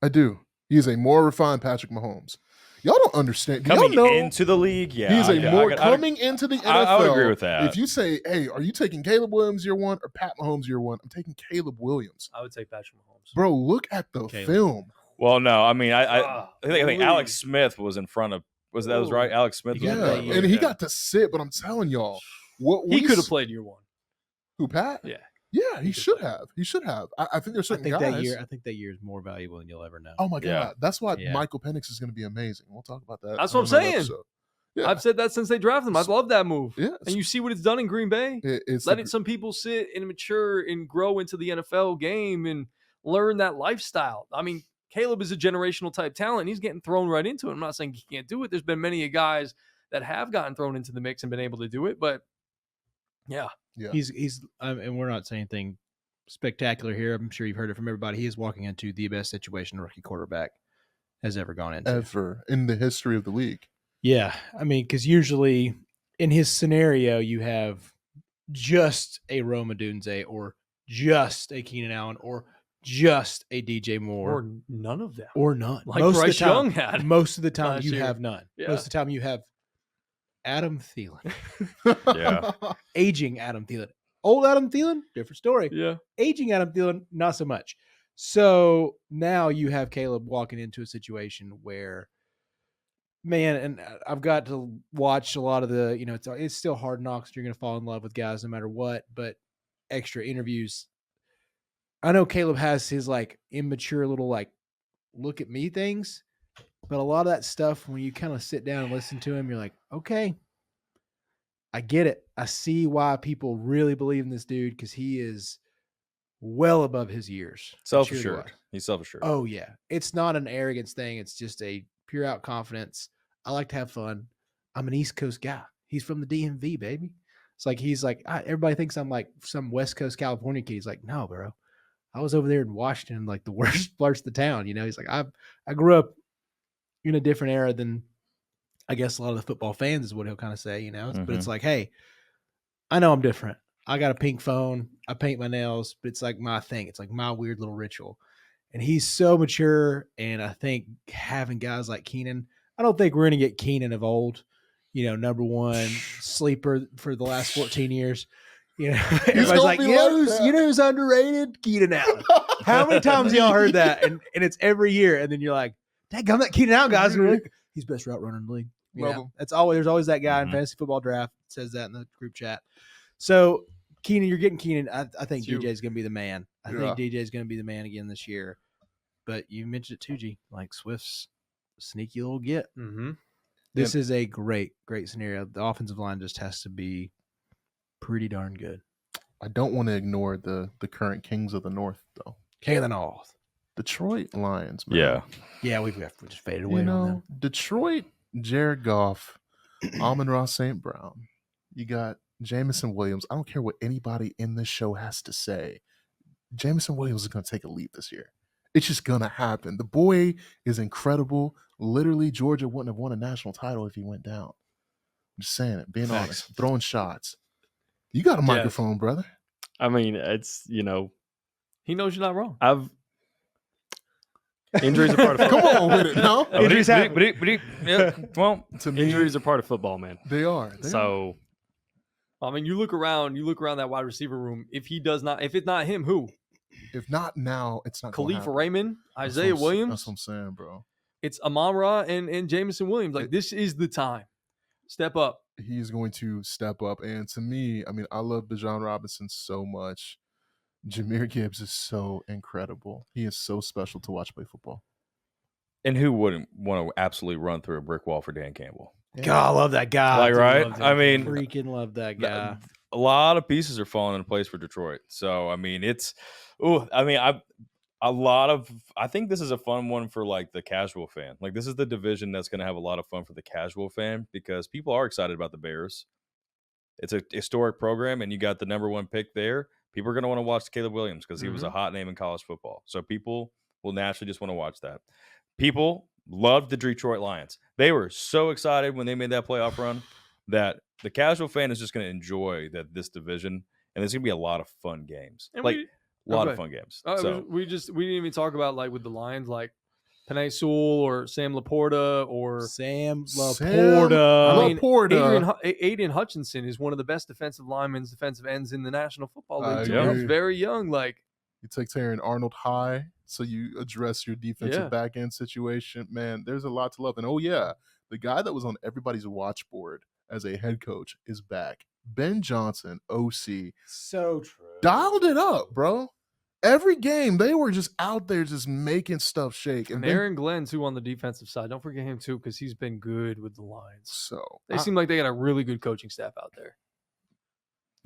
I do. He's a more refined Patrick Mahomes. Y'all don't understand. Do Coming y'all know into the league, yeah. he's a I- more I- coming into the NFL? I would agree with that. If you say, "Hey, are you taking Caleb Williams year one or Pat Mahomes year one?" I'm taking Caleb Williams. I would take Patrick Mahomes. Bro, look at the Caleb. film. Well, no, I mean, I Ah, think really? Alex Smith was in front of. That was right? Alex Smith. He Was got in Yeah, that front of year. and he yeah. got to sit, but I'm telling y'all, what He we could have s- played year one. Who, Pat? Yeah. Yeah, he could should play. have. He should have. I think there's I certain think guys. I think that year is more valuable than you'll ever know. Oh my god, Yeah. that's why Yeah. Michael Penix is going to be amazing. We'll talk about that. That's on what I'm another saying. episode. Yeah, I've said that since they drafted him. I love that move. yeah. And you see what it's done in Green Bay. It's Letting some people sit and mature and grow into the NFL game and learn that lifestyle. I mean, Caleb is a generational type talent. He's getting thrown right into it. I'm not saying he can't do it. There's been many guys that have gotten thrown into the mix and been able to do it. But yeah, Yeah. He's and we're not saying anything spectacular here. I'm sure you've heard it from everybody. He is walking into the best situation a rookie quarterback has ever gone into. ever in the history of the league. Yeah, I mean, because usually in his scenario, you have just a Rome Odunze or just a Keenan Allen or just a DJ Moore or none of them. or none. Like most Bryce of the time, Young had most of the time last you year. have none. Yeah. Most of the time you have Adam Thielen, Yeah. aging Adam Thielen, old Adam Thielen, different story. Yeah. Aging Adam Thielen, not so much. So now you have Caleb walking into a situation where, man, and I've got to watch a lot of the, it's still Hard Knocks. You're going to fall in love with guys no matter what, but extra interviews. I know Caleb has his like immature little like look at me things, but a lot of that stuff, when you kind of sit down and listen to him, you're like, okay, I get it. I see why people really believe in this dude because he is well above his years. Self Surely assured. was. He's self assured. Oh yeah, it's not an arrogance thing. It's just a pure out confidence. I like to have fun. I'm an East Coast guy. He's from the DMV, baby. It's like he's like everybody thinks I'm like some West Coast California kid. He's like, no, bro. I was over there in Washington, like the worst parts of the town. He's like, I grew up in a different era than I guess a lot of the football fans is what he'll kind of say. But it's like, hey, I know I'm different. I got a pink phone. I paint my nails, but it's like my thing. It's like my weird little ritual. And he's so mature. And I think having guys like Keenan, I don't think we're going to get Keenan of old, number one sleeper for the last 14 years. Everybody's gonna like, be you know, like who's, that." you know who's underrated? Keenan Allen. How many times y'all heard that? And it's every year. And then you're like, dadgum, that Keenan Allen guy's really, he's best route runner in the league. Love him. That's always, there's always that guy in Mhm. fantasy football draft that says that in the group chat. So Keenan, you're getting Keenan. I think It's you. DJ's going to be the man. I Yeah. think DJ's going to be the man again this year. But you mentioned it too, G. Like Swift's sneaky little get. Mm-hmm. This is a great, great scenario. The offensive line just has to be pretty darn good. I don't want to ignore the current kings of the North, though. King of the North. Detroit Lions, man. Yeah. Yeah, we just faded away You on know, them. Detroit, Jared Goff, Amon-Ra St. Brown. You got Jamison Williams. I don't care what anybody in this show has to say. Jamison Williams is going to take a leap this year. It's just going to happen. The boy is incredible. Literally, Georgia wouldn't have won a national title if he went down. I'm just saying it, being Facts. honest, throwing shots. You got a Yes. microphone, brother. I mean, it's He knows you're not wrong. I've injuries are part of Come football. on with it, no? Injuries happen. Yeah. Well, To me, Injuries are part of football, man. they are. So I mean, you look around that wide receiver room. If it's not him, who? If not now, it's not gonna Khalif happen. Raymond, That's Isaiah what I'm- Williams. That's what I'm saying, bro. It's Amon-Ra and Jamison Williams. Like, this is the time. Step up. He's going to step up. And to me, I mean, I love Bijan Robinson so much. Jahmyr Gibbs is so incredible. He is so special to watch play football. And who wouldn't want to absolutely run through a brick wall for Dan Campbell? God, I love that guy. Like, Dude, right? love I Dan mean, Campbell. Freaking love that guy. A lot of pieces are falling into place for Detroit. So, I mean, I think this is a fun one for like the casual fan. Like, this is the division that's going to have a lot of fun for the casual fan because people are excited about the Bears. It's a historic program, and you got the number 1 pick there. People are going to want to watch Caleb Williams because he was a hot name in college football. So people will naturally just want to watch that. People loved the Detroit Lions. They were so excited when they made that playoff run that the casual fan is just going to enjoy this division, and there's going to be a lot of fun games. And a lot of fun games. We didn't even talk about like with the Lions, like Penei Sewell or Sam Laporta or Sam I mean, Laporta. Aiden Hutchinson is one of the best defensive ends in the National Football League. I Too. agree. He's very young. Like You take Terran Arnold high, so you address your defensive back end situation. Man, there's a lot to love. And the guy that was on everybody's watch board as a head coach is back. Ben Johnson, OC. So true. Dialed it up, bro. Every game, they were just out there just making stuff shake. and Aaron Glenn, too, on the defensive side. Don't forget him, too, because he's been good with the Lions. So They seem like they got a really good coaching staff out there.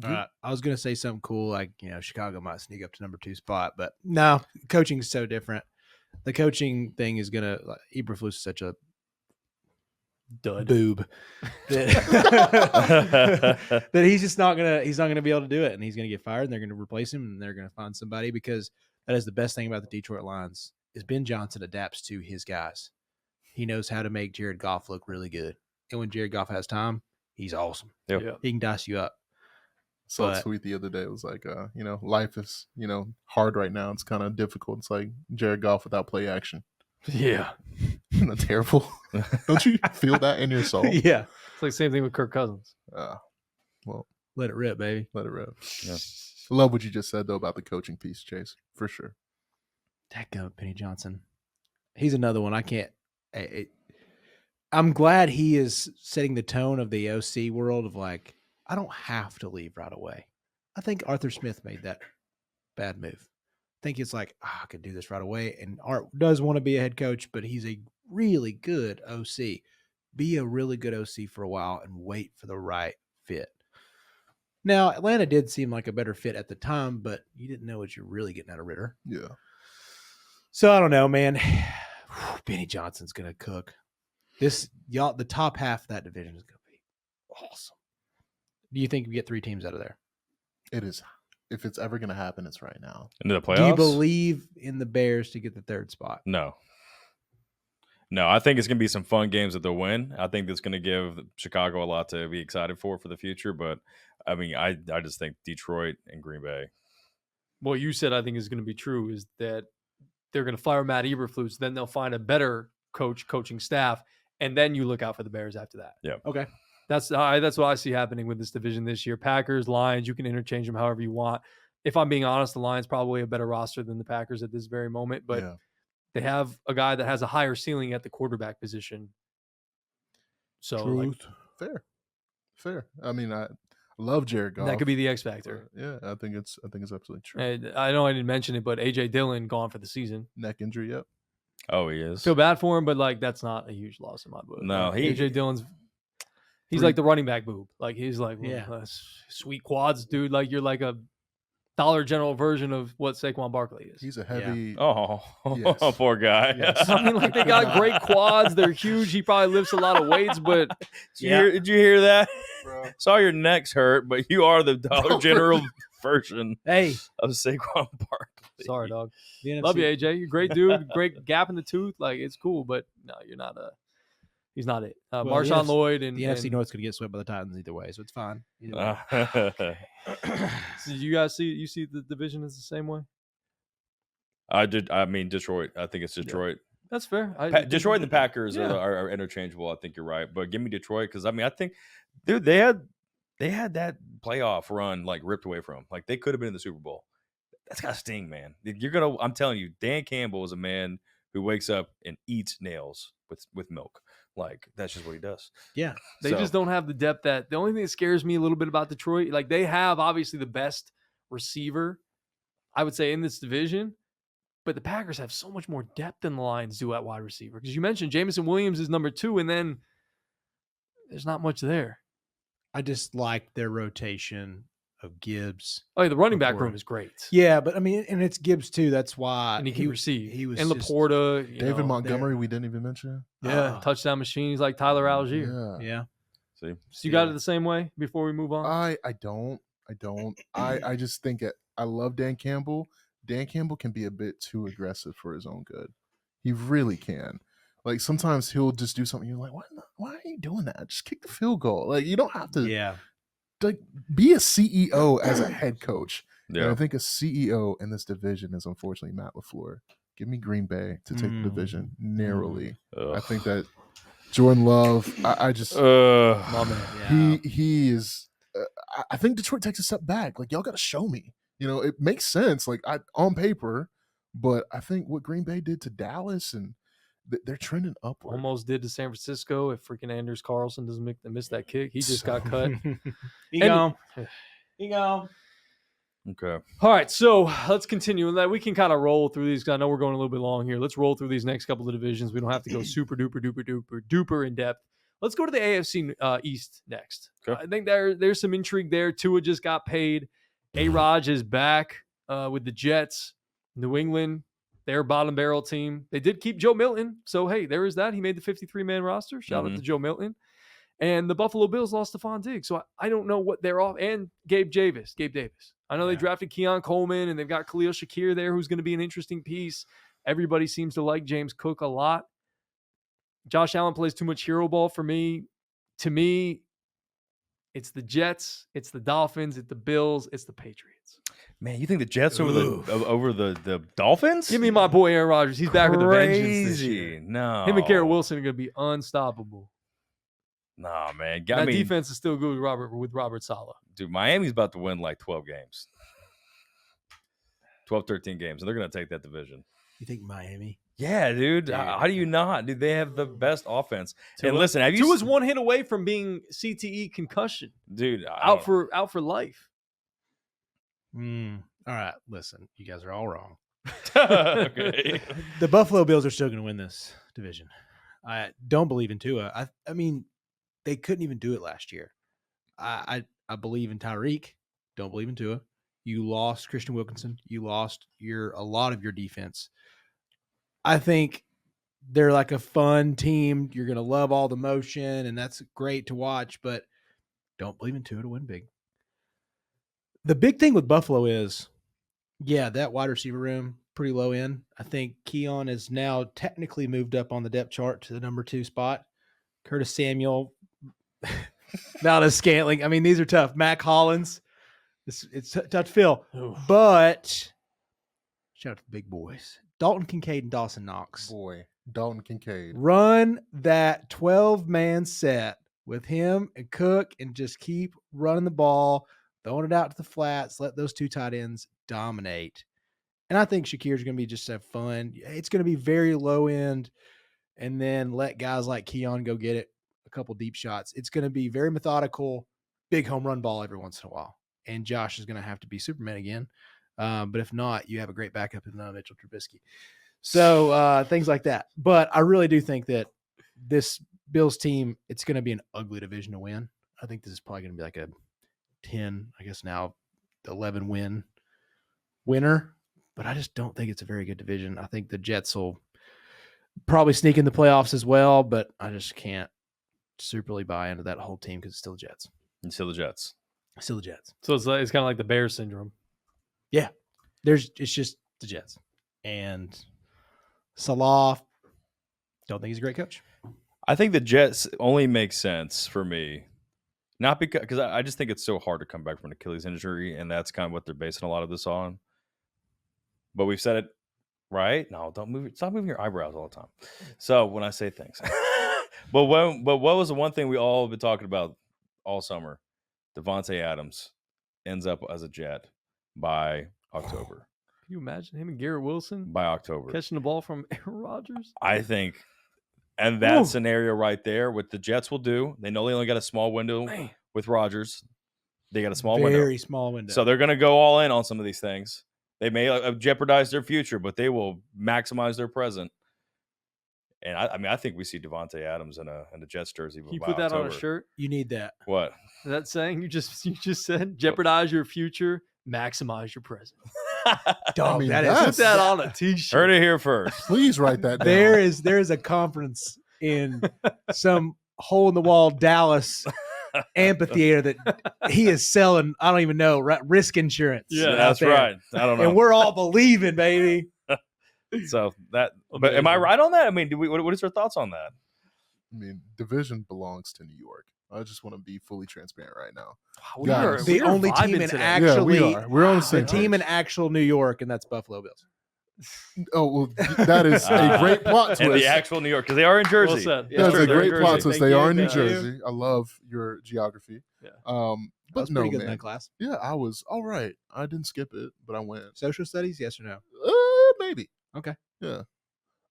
I was going to say something cool, like, Chicago might sneak up to number 2 spot, but no, coaching is so different. The coaching thing is going to, Eberflus is such a Dud. boob that he's just not going to be able to do it. And he's going to get fired and they're going to replace him and they're going to find somebody, because that is the best thing about the Detroit Lions is Ben Johnson adapts to his guys. He knows how to make Jared Goff look really good. And when Jared Goff has time, he's awesome. Yep. Yeah. He can dice you up. saw a tweet the other day. It was like, life is, hard right now. It's kind of difficult. It's like Jared Goff without play action. Yeah. Isn't that terrible? Don't you feel that in your soul? Yeah. It's like the same thing with Kirk Cousins. Well, Let it rip, baby. let it rip. Yeah. Love what you just said, though, about the coaching piece, Chase, for sure. Dadgummit, Penny Johnson. He's another one. I'm glad he is setting the tone of the OC world of like, I don't have to leave right away. I think Arthur Smith made that bad move. I think it's like, I could do this right away. And Art does want to be a head coach, but he's a really good OC. Be a really good OC for a while and wait for the right fit. Now, Atlanta did seem like a better fit at the time, but you didn't know what you're really getting out of Ritter. Yeah. So I don't know, man. Benny Johnson's gonna cook. The top half of that division is gonna be awesome. Do you think we get 3 teams out of there? It is. If it's ever going to happen, it's right now. Into the playoffs? Do you believe in the Bears to get the 3rd spot? No, I think it's going to be some fun games that they'll win. I think that's going to give Chicago a lot to be excited for the future. But, I mean, I just think Detroit and Green Bay. What you said, I think, is going to be true, is that they're going to fire Matt Eberflus, then they'll find a better coaching staff, and then you look out for the Bears after that. Yeah. Okay. That's what I see happening with this division this year. Packers, Lions, you can interchange them however you want. If I'm being honest, the Lions probably a better roster than the Packers at this very moment, but they have a guy that has a higher ceiling at the quarterback position. So Fair. I mean, I love Jared Goff. that could be the X factor. Yeah, I think it's absolutely true. And I know I didn't mention it, but AJ Dillon gone for the season. Neck injury, yep. Oh, he is. Feel bad for him, but like that's not a huge loss in my book. No, AJ Dillon's. He's like the running back boob. Like he's like, Yeah. Sweet quads, dude. Like you're like a Dollar General version of what Saquon Barkley is. He's a heavy. Oh, Yes. poor guy. Yes. I mean, like they got great quads. They're huge. He probably lifts a lot of weights, but Did you hear that? Bro. Saw your necks hurt, but you are the Dollar General version Hey, of Saquon Barkley. sorry, dog. the Love you, NFC, AJ. You're a great dude. Great gap in the tooth. Like it's cool, but no, you're not he's not it. Well, the Marshawn NFC Lloyd and The NFC and- North's going to get swept by the Titans either way, so it's fine. Either way. So you guys see the division is the same way? I mean, Detroit. I think it's Detroit. That's fair. Detroit and the Packers Yeah. are interchangeable. I think you're right, but give me Detroit because I mean I think, dude, they had that playoff run like ripped away from them. Like they could have been in the Super Bowl. That's got to sting, man. I'm telling you, Dan Campbell is a man who wakes up and eats nails with milk. Like that's just what he does. Yeah. They just don't have the depth that. The only thing that scares me a little bit about Detroit, like they have obviously the best receiver. I would say, in this division. But the Packers have so much more depth than the Lions do at wide receiver. Because you mentioned Jameson Williams is number 2, and then there's not much there. I just like their rotation of Gibbs. Oh, yeah, the running back Before. room is great. Yeah, but I mean, and it's Gibbs too. That's why And he can receive. He was and just- Laporta. David Montgomery, we didn't even mention. Yeah, touchdown machine. He's like Tyler Algier. Yeah. Yeah, See, So you got it the same way before we move on? I don't. I just think I love Dan Campbell. Dan Campbell can be a bit too aggressive for his own good. He really can. Like sometimes he'll just do something. You're like, why are you doing that? Just kick the field goal. Like you don't have to. yeah. Like be a CEO as a head coach. And yeah. I think a CEO in this division is unfortunately Matt LaFleur. Give me Green Bay to take the division narrowly. I think that Jordan Love. I just My man. Yeah. he is. I think Detroit takes a step back. Like y'all got to show me. It makes sense. Like on paper, but I think what Green Bay did to Dallas and they're trending upward. Almost did to San Francisco. If freaking Anders Carlson doesn't miss that kick, he just got cut. He And- gone. He gone. Okay. All right, so let's continue. That we can kind of roll through these. I know we're going a little bit long here. Let's roll through these next couple of divisions. We don't have to go super duper in depth. Let's go to the AFC East next. Okay. I think there's some intrigue there. Tua just got paid. A-Raj is back with the Jets. New England, their bottom barrel team. They did keep Joe Milton, so hey, there is that. He made the 53-man roster. Shout out to Joe Milton. And the Buffalo Bills lost Stephon Diggs. So I don't know what they're off. And Gabe Davis. I know they drafted Keon Coleman, and they've got Khalil Shakir there, who's going to be an interesting piece. Everybody seems to like James Cook a lot. Josh Allen plays too much hero ball for me. To me, it's the Jets, it's the Dolphins, it's the Bills, it's the Patriots. Man, you think the Jets over the Dolphins? Give me my boy Aaron Rodgers. He's back with a vengeance this year. Crazy. No. Him and Garrett Wilson are going to be unstoppable. Nah, man. That defense is still good with Robert Saleh. Dude, Miami's about to win like 12 games. 12, 13 games. And they're going to take that division. You think Miami? Yeah, dude. How do you not? Dude, they have the best offense. And Tua- listen, have you Tua's one hit away from being CTE concussion. dude, Out for life. All right, listen, you guys are all wrong. Okay. The Buffalo Bills are still going to win this division. I don't believe in Tua. I mean, they couldn't even do it last year. I believe in Tyreek. Don't believe in Tua. You lost Christian Wilkinson. You lost a lot of your defense. I think they're like a fun team. You're going to love all the motion, and that's great to watch, but don't believe in Tua to win big. The big thing with Buffalo is, that wide receiver room, pretty low end. I think Keon is now technically moved up on the depth chart to the number 2 spot. Curtis Samuel, Valdez Scantling. I mean, these are tough. Mac Hollins. It's tough to fill. But shout out to the big boys. Dalton Kincaid and Dawson Knox. Boy, Dalton Kincaid. Run that 12-man set with him and Cook and just keep running the ball, throwing it out to the flats, let those 2 tight ends dominate. And I think Shakir's going to be just have fun. It's going to be very low end, and then let guys like Keon go get it, a couple deep shots. It's going to be very methodical, big home run ball every once in a while. And Josh is going to have to be Superman again. But if not, you have a great backup in Mitchell Trubisky. So things like that. But I really do think that this Bills team, it's going to be an ugly division to win. I think this is probably going to be like a 10, I guess now 11 win winner. But I just don't think it's a very good division. I think the Jets will probably sneak in the playoffs as well, but I just can't superly buy into that whole team because it's still the Jets. And still the Jets. Still the Jets. So it's kind of like the Bears syndrome. It's just the Jets. And Salah, don't think he's a great coach. I think the Jets only make sense for me. Not because I just think it's so hard to come back from an Achilles injury, and that's kind of what they're basing a lot of this on. But we've said it right. No, don't move. Stop moving your eyebrows all the time. So when I say things, but what was the one thing we all have been talking about all summer? Devontae Adams ends up as a Jet by October. Can you imagine him and Garrett Wilson By October, catching the ball from Aaron Rodgers? I think, and that Ooh. scenario right there, what the Jets will do, they know they only got a small window Man. with Rodgers. They got a small window. Very small window. So they're going to go all in on some of these things. They may jeopardize their future, but they will maximize their present. And I mean, I think we see Devontae Adams in a Jets jersey. Can you by put that on a October. shirt? You need that. What? Is that saying you just said? Jeopardize your future, maximize your present. Dog, mean, that that's- Put that on a t-shirt. Heard it here first. Please write that down. there is a conference in some hole in the wall Dallas amphitheater that he is selling. I don't even know risk insurance. Yeah, out That's there. right. I don't know. And we're all believing, baby. So that, but am I Amazing. right on that? I mean, what is your thoughts on that? I mean, division belongs to New York. I just want to be fully transparent right now. We Guys. are- The we are only vibing team in today. Actually, yeah, we are. We're on the The same team in page. actual New York, and that's Buffalo Bills. Oh well, that is a great plot twist. And the actual New York, because they are in Jersey. Well said. That's true, a they're in great plot Jersey. twist. Thank They you. are in New Thank you. Jersey. I love your geography. Yeah. But That's no, pretty good in man. that class. Yeah, I was all right. I didn't skip it, but I went. Social studies, yes or no? Maybe. Okay. Yeah.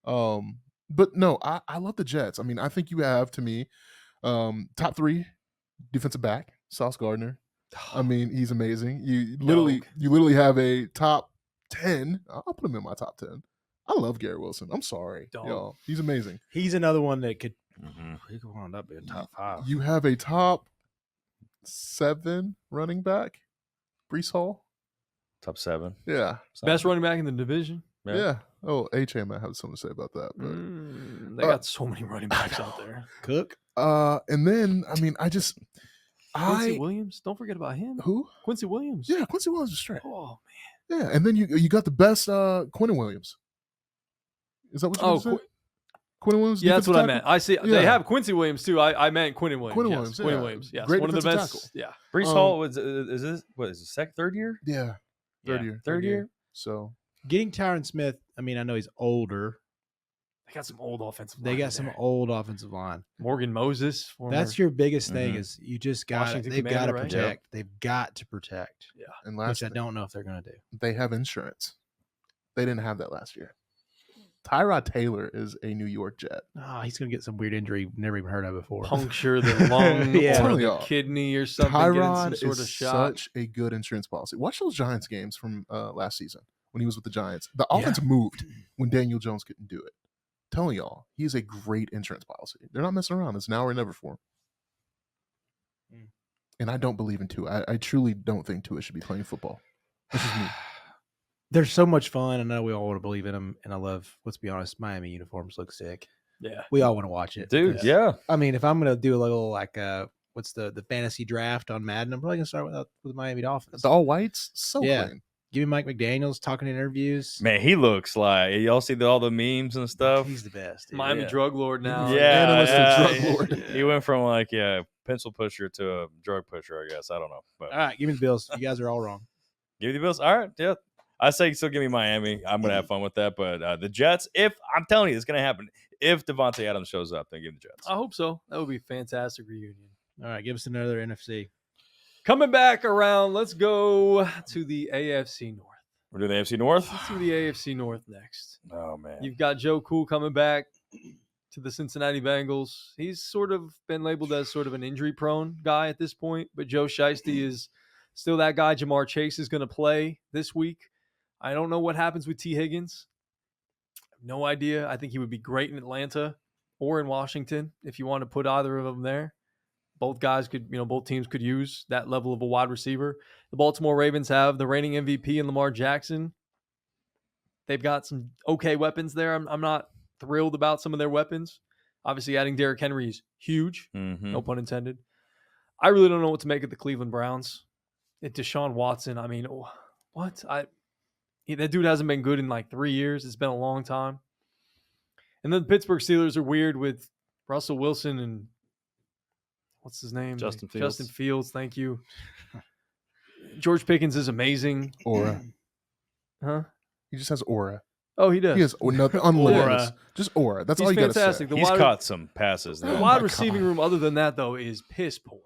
But no, I love the Jets. I mean, I think you have to me, top 3 defensive back, Sauce Gardner. I mean, he's amazing. You literally have a top 10. I'll put him in my top 10. I love Garrett Wilson. I'm sorry, Dog. y'all. He's amazing. He's another one that could Mhm. he could wind up being top 5. You have a top 7 running back, Brees Hall. Top 7. Yeah. Best running back in the division. Yeah. Oh, HA might have something to say about that. But They got so many running backs out there. Cook. and then I mean, Quincy Williams. Don't forget about him. who? Quincy Williams. Yeah, Quincy Williams is straight. Oh Yeah, and then you got the best Quentin Williams. Is that what you Oh, were saying? Quentin Williams. yeah, that's what I defensive meant. I see. They Yeah. have Quincy Williams too. I meant Quinton Williams. Quinton yes. Williams, Quinton yeah. Williams. Yes, Great one of the defensive best. tackle. Yeah. Brees Um, Hall is this what is it, third year? tackle? Yeah, third Yeah. year. Third year? So Getting Tyron Smith, I mean, I know he's older. They got some old offensive. They line got some there. old offensive line. Morgan Moses. Former, That's your biggest thing Mhm. is you just got Washington they've got to Commander, right? protect. They've got to protect, and which last I thing, don't know if they're going to do. they have insurance. They didn't have that last year. Tyrod Taylor is a New York Jet. Oh, he's going to get some weird injury we've never even heard of before. puncture the lung Yeah. or Telling the y'all, kidney or something. Getting some Tyrod sort is of shot. such a good insurance policy. Watch those Giants games from last season when he was with the Giants. The offense moved when Daniel Jones couldn't do it. Telling y'all, he's a great insurance policy. They're not messing around. It's now or never for him. Mm. And I don't believe in Tua. I truly don't think Tua should be playing football. This is me. They're so much fun. I know we all want to believe in them, and I love. Let's be honest, Miami uniforms look sick. Yeah. We all want to watch it, Dude, Yeah. yeah. I mean, if I'm going to do a little like what's the fantasy draft on Madden, I'm probably going to start with Miami Dolphins. The all whites, so Yeah. clean. Give me Mike McDaniels talking in interviews. Man, he looks like y'all see all the memes and stuff. He's the best. Dude. Miami Yeah. drug lord now. Yeah, Analyst and yeah, drug lord. he went from like pencil pusher to a drug pusher, I guess. I don't know. But All right, give me the Bills. You guys are all wrong. give you the Bills. All right, yeah. I say still give me Miami. I'm gonna have fun with that. But the Jets, if I'm telling you, it's gonna happen. If Devontae Adams shows up, then give me the Jets. I hope so. That would be a fantastic reunion. All right, give us another NFC. Coming back around, let's go to the AFC North. We're doing the AFC North. Let's do the AFC North next. Oh man, You've got Joe Cool coming back to the Cincinnati Bengals. He's sort of been labeled as sort of an injury-prone guy at this point, but Joe Shiesty is still that guy. Jamar Chase is going to play this week. I don't know what happens with T. Higgins. I have no idea. I think he would be great in Atlanta or in Washington if you want to put either of them there. Both guys could, both teams could use that level of a wide receiver. The Baltimore Ravens have the reigning MVP in Lamar Jackson. They've got some okay weapons there. I'm not thrilled about some of their weapons. Obviously, adding Derrick Henry is huge. Mhm. No pun intended. I really don't know what to make of the Cleveland Browns. Deshaun Watson, I mean, what? That dude hasn't been good in like 3 years. It's been a long time. And then the Pittsburgh Steelers are weird with Russell Wilson and what's his name? Justin Fields. Justin Fields, thank you. George Pickens is amazing. Aura. Huh? He just has aura. Oh, he does. He has nothing unlimited. Aura. Just aura. That's He's all you got to say. fantastic. The He's wide, caught some passes. the Now. Oh wide my receiving God. room, other than that, though, is piss poor.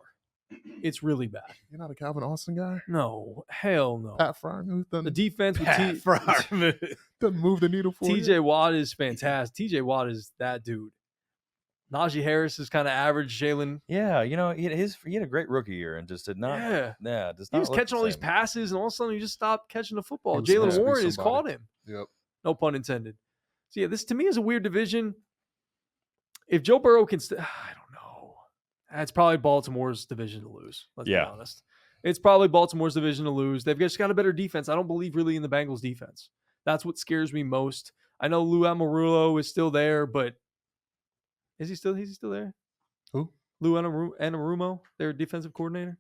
It's really bad. You're not a Calvin Austin guy? No, hell no. Pat Fryer The defense with doesn't move the needle for you. TJ Watt is fantastic. TJ Watt is that dude. Najee Harris is kind of average. Jalen, Yeah, you know, he had a great rookie year and just did not. yeah, does he not was look catching the all these same. passes, and all of a sudden he just stopped catching the football. was supposed Jalen to be Warren has somebody. caught him. Yep. No pun intended. So yeah, this to me is a weird division. If Joe Burrow can, I don't know. It's probably Baltimore's division to lose. Let's be honest. It's probably Baltimore's division to lose. They've just got a better defense. I don't believe really in the Bengals defense. That's what scares me most. I know Lou Anarumo is still there, but is he still there? Who? Lou Anarumo, their defensive coordinator.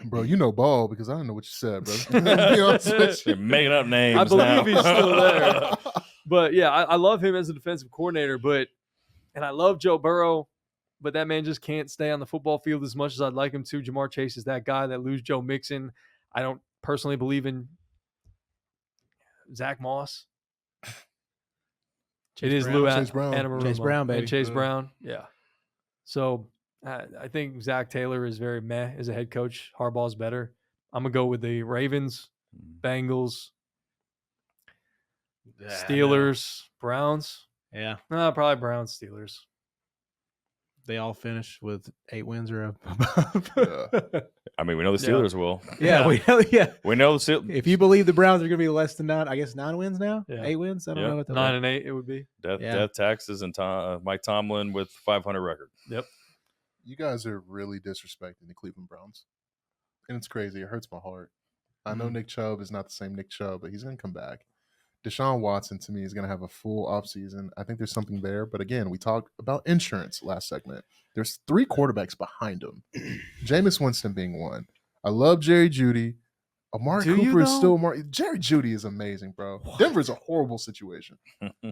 Bro, you know ball because I don't know what you said, bro. Be honest with You're you. making up names. I believe now. he's still there. But yeah, I love him as a defensive coordinator, and I love Joe Burrow, but that man just can't stay on the football field as much as I'd like him to. Jamar Chase is that guy that lose Joe Mixon. I don't personally believe in Zach Moss. It is Lou Chase Brown. Anarumo. Chase Brown, baby. And Chase Brown, yeah. So I think Zach Taylor is very meh as a head coach. Harbaugh's better. I'm going to go with the Ravens, Bengals, Steelers, Browns. Yeah. Probably Browns, Steelers. They all finish with 8 wins or above. Yeah. I mean, we know the Steelers will. Yeah, we know. Yeah, We know the Steelers. if you believe the Browns are going to be less than 9, I guess 9 wins now. Yeah. 8 wins. I don't Yeah. know what that 9 and 8 it would be. Death taxes and Mike Tomlin with 500 record. Yep. You guys are really disrespecting the Cleveland Browns. And it's crazy. It hurts my heart. I know Nick Chubb is not the same Nick Chubb, but he's going to come back. Deshaun Watson, to me, is going to have a full offseason. I think there's something there. But again, we talked about insurance last segment. There's 3 quarterbacks behind him. Jameis Winston being one. I love Jerry Jeudy. Amari Do you, Cooper is though? still Amari. Jerry Jeudy is amazing, bro. Denver's a horrible situation.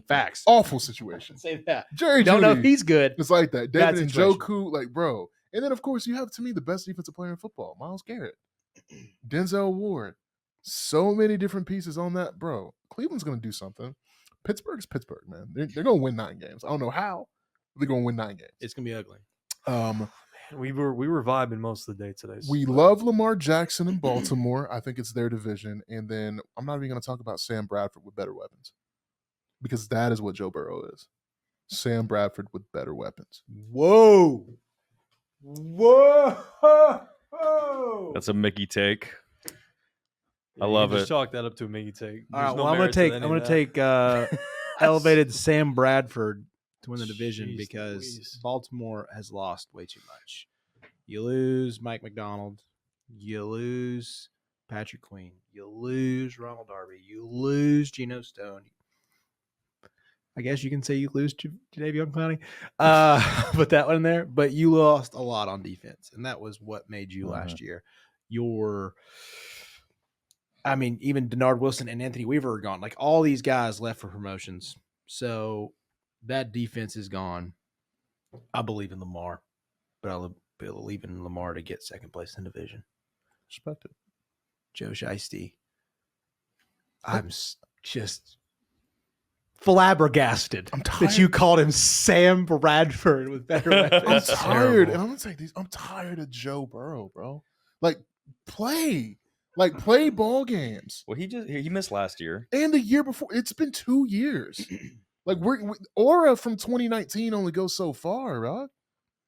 Facts. Awful situation. Say that. Jerry Don't know if Jeudy he's good. is like that. Bad David situation. Njoku, like, bro. And then, of course, you have, to me, the best defensive player in football, Myles Garrett. Denzel Ward. So many different pieces on that, bro. Cleveland's going to do something. Pittsburgh's Pittsburgh, man. They're going to win 9 games. I don't know how. But they're going to win 9 games. It's going to be ugly. We were vibing most of the day today. We love Lamar Jackson in Baltimore. I think it's their division. And then I'm not even going to talk about Sam Bradford with better weapons because that is what Joe Burrow is. Sam Bradford with better weapons. Whoa. That's a Mickey take. I You love just it. chalk that up to a Mickey take. All right, There's no well, I'm merit going any to of that. take elevated Sam Bradford to win the division Jeez because Louise. Baltimore has lost way too much. You lose Mike McDonald. You lose Patrick Queen. You lose Ronald Darby. You lose Geno Stone. I guess you can say you lose Jadeveon Clowney. Put that one in there. But you lost a lot on defense, and that was what made you last year. Even Denard Wilson and Anthony Weaver are gone. Like, all these guys left for promotions. So that defense is gone. I believe in Lamar, but I believe in Lamar to get second place in the division. Respect it. Joe Shiesty. I'm just flabbergasted I'm tired. that you called him Sam Bradford with better weapons. I'm That's tired. terrible. And I'm going to say these. I'm tired of Joe Burrow, bro. Like, play ball games. Well, he missed last year. And the year before, it's been 2 years. Like, Aura from 2019 only goes so far, right?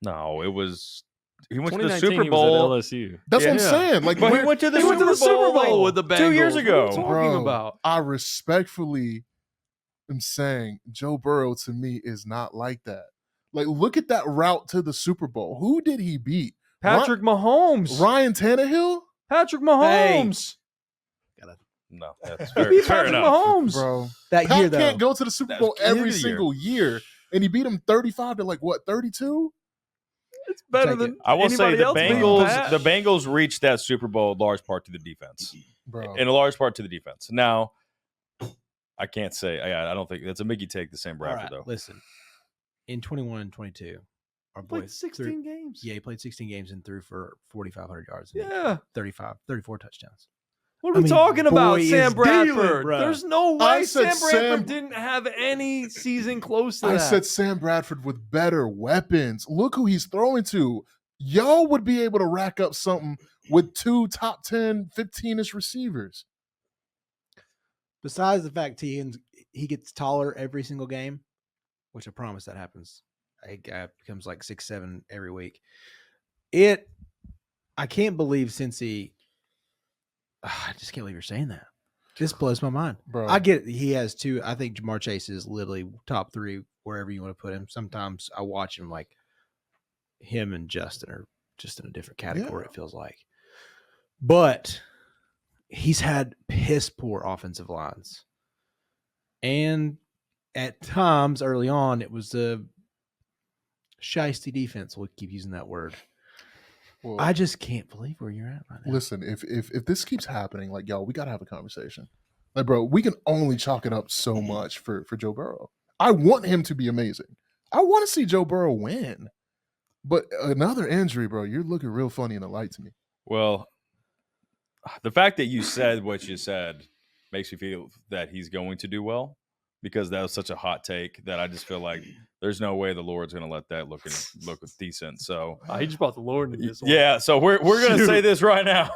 No, it was. He went to the 2019, Super he was Bowl. at LSU. That's what I'm Yeah. saying. Like, But he went to the He went to the Super Bowl Bowl with the Bengals. 2 years ago. What are you talking bro, about? I respectfully am saying Joe Burrow to me is not like that. Like, look at that route to the Super Bowl. Who did he beat? Patrick Mahomes. Ryan Tannehill? Patrick Mahomes. No, that's He fair, beat fair Patrick enough. Mahomes. Bro. That Pat year, though. can't go to the Super That Bowl was beginning every of the year. single year. And he beat him 35 to, like, what, 32? It's better Take than it. I will say anybody the else beating Bengals. Pat. The Bengals reached that Super Bowl in large part to the defense. Bro. In a large part to the defense. Now, I can't say. I don't think that's a Mickey take the Sam All Bradford right, though. listen. In 21 and 22, our Played boys 16 games. Yeah, he played 16 games and threw for 4,500 yards. And Yeah. 34 touchdowns. What are we I mean, talking about, boy Sam is Bradford? dealing, bro. There's no I way said Sam Bradford Sam- didn't have any season close to I that. said Sam Bradford with better weapons. Look who he's throwing to. Y'all would be able to rack up something with 2 top 10, 15-ish receivers. Besides the fact he gets taller every single game, which I promise that happens a guy becomes like 6-7 every week. I can't believe Cincy. I just can't believe you're saying that. This blows my mind. Bro. I get he has two. I think Jamar Chase is literally top 3 wherever you want to put him. Sometimes I watch him like him and Justin are just in a different category, Yeah. it feels like. But he's had piss poor offensive lines. And at times early on, it was a shiesty defense. We'll keep using that word. Well, I just can't believe where you're at right now. listen, if this keeps happening, like, y'all, we gotta have a conversation. Like, bro, we can only chalk it up so much for Joe Burrow. I want him to be amazing. I want to see Joe Burrow win. But another injury, bro, you're looking real funny in the light to me. Well, the fact that you said what you said makes me feel that he's going to do well, because that was such a hot take that I just feel like there's no way the Lord's going to let that look decent. So He just brought the Lord into this one. yeah, so we're going to say Shoot. this right now.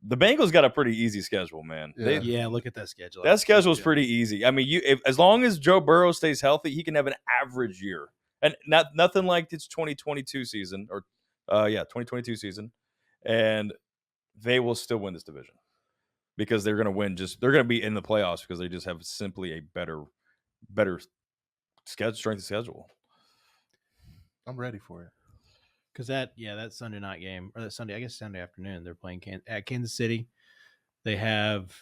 The Bengals got a pretty easy schedule, man. Yeah. Yeah, look at that schedule. That schedule is pretty easy. I mean, as long as Joe Burrow stays healthy, he can have an average year, and nothing like its 2022 season, or 2022 season, and they will still win this division because they're going to win. They're going to be in the playoffs because they just have simply a better strength of schedule. I'm ready for it. Because that Sunday night game, or that Sunday afternoon, they're playing at Kansas City. They have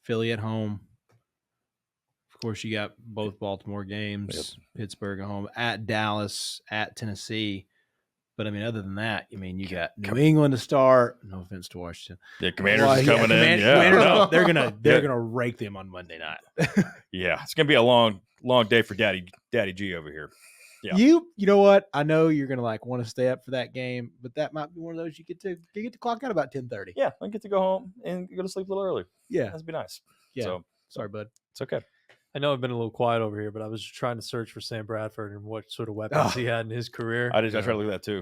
Philly at home. Of course, you got both Baltimore games, Pittsburgh at home, at Dallas, at Tennessee. But I mean, other than that, you got New England to start. No offense to Washington. Yeah, Commanders is coming in. Yeah, Commanders, they're gonna rake them on Monday night. Yeah, it's gonna be a long day for Daddy G over here. Yeah. You know what? I know you're gonna want to stay up for that game, but that might be one of those you get to clock out about 10:30. Yeah, I get to go home and go to sleep a little early. Yeah, That'd be nice. yeah. So Sorry, bud. it's okay. I know I've been a little quiet over here, but I was just trying to search for Sam Bradford and what sort of weapons he had in his career. I tried to look at that too.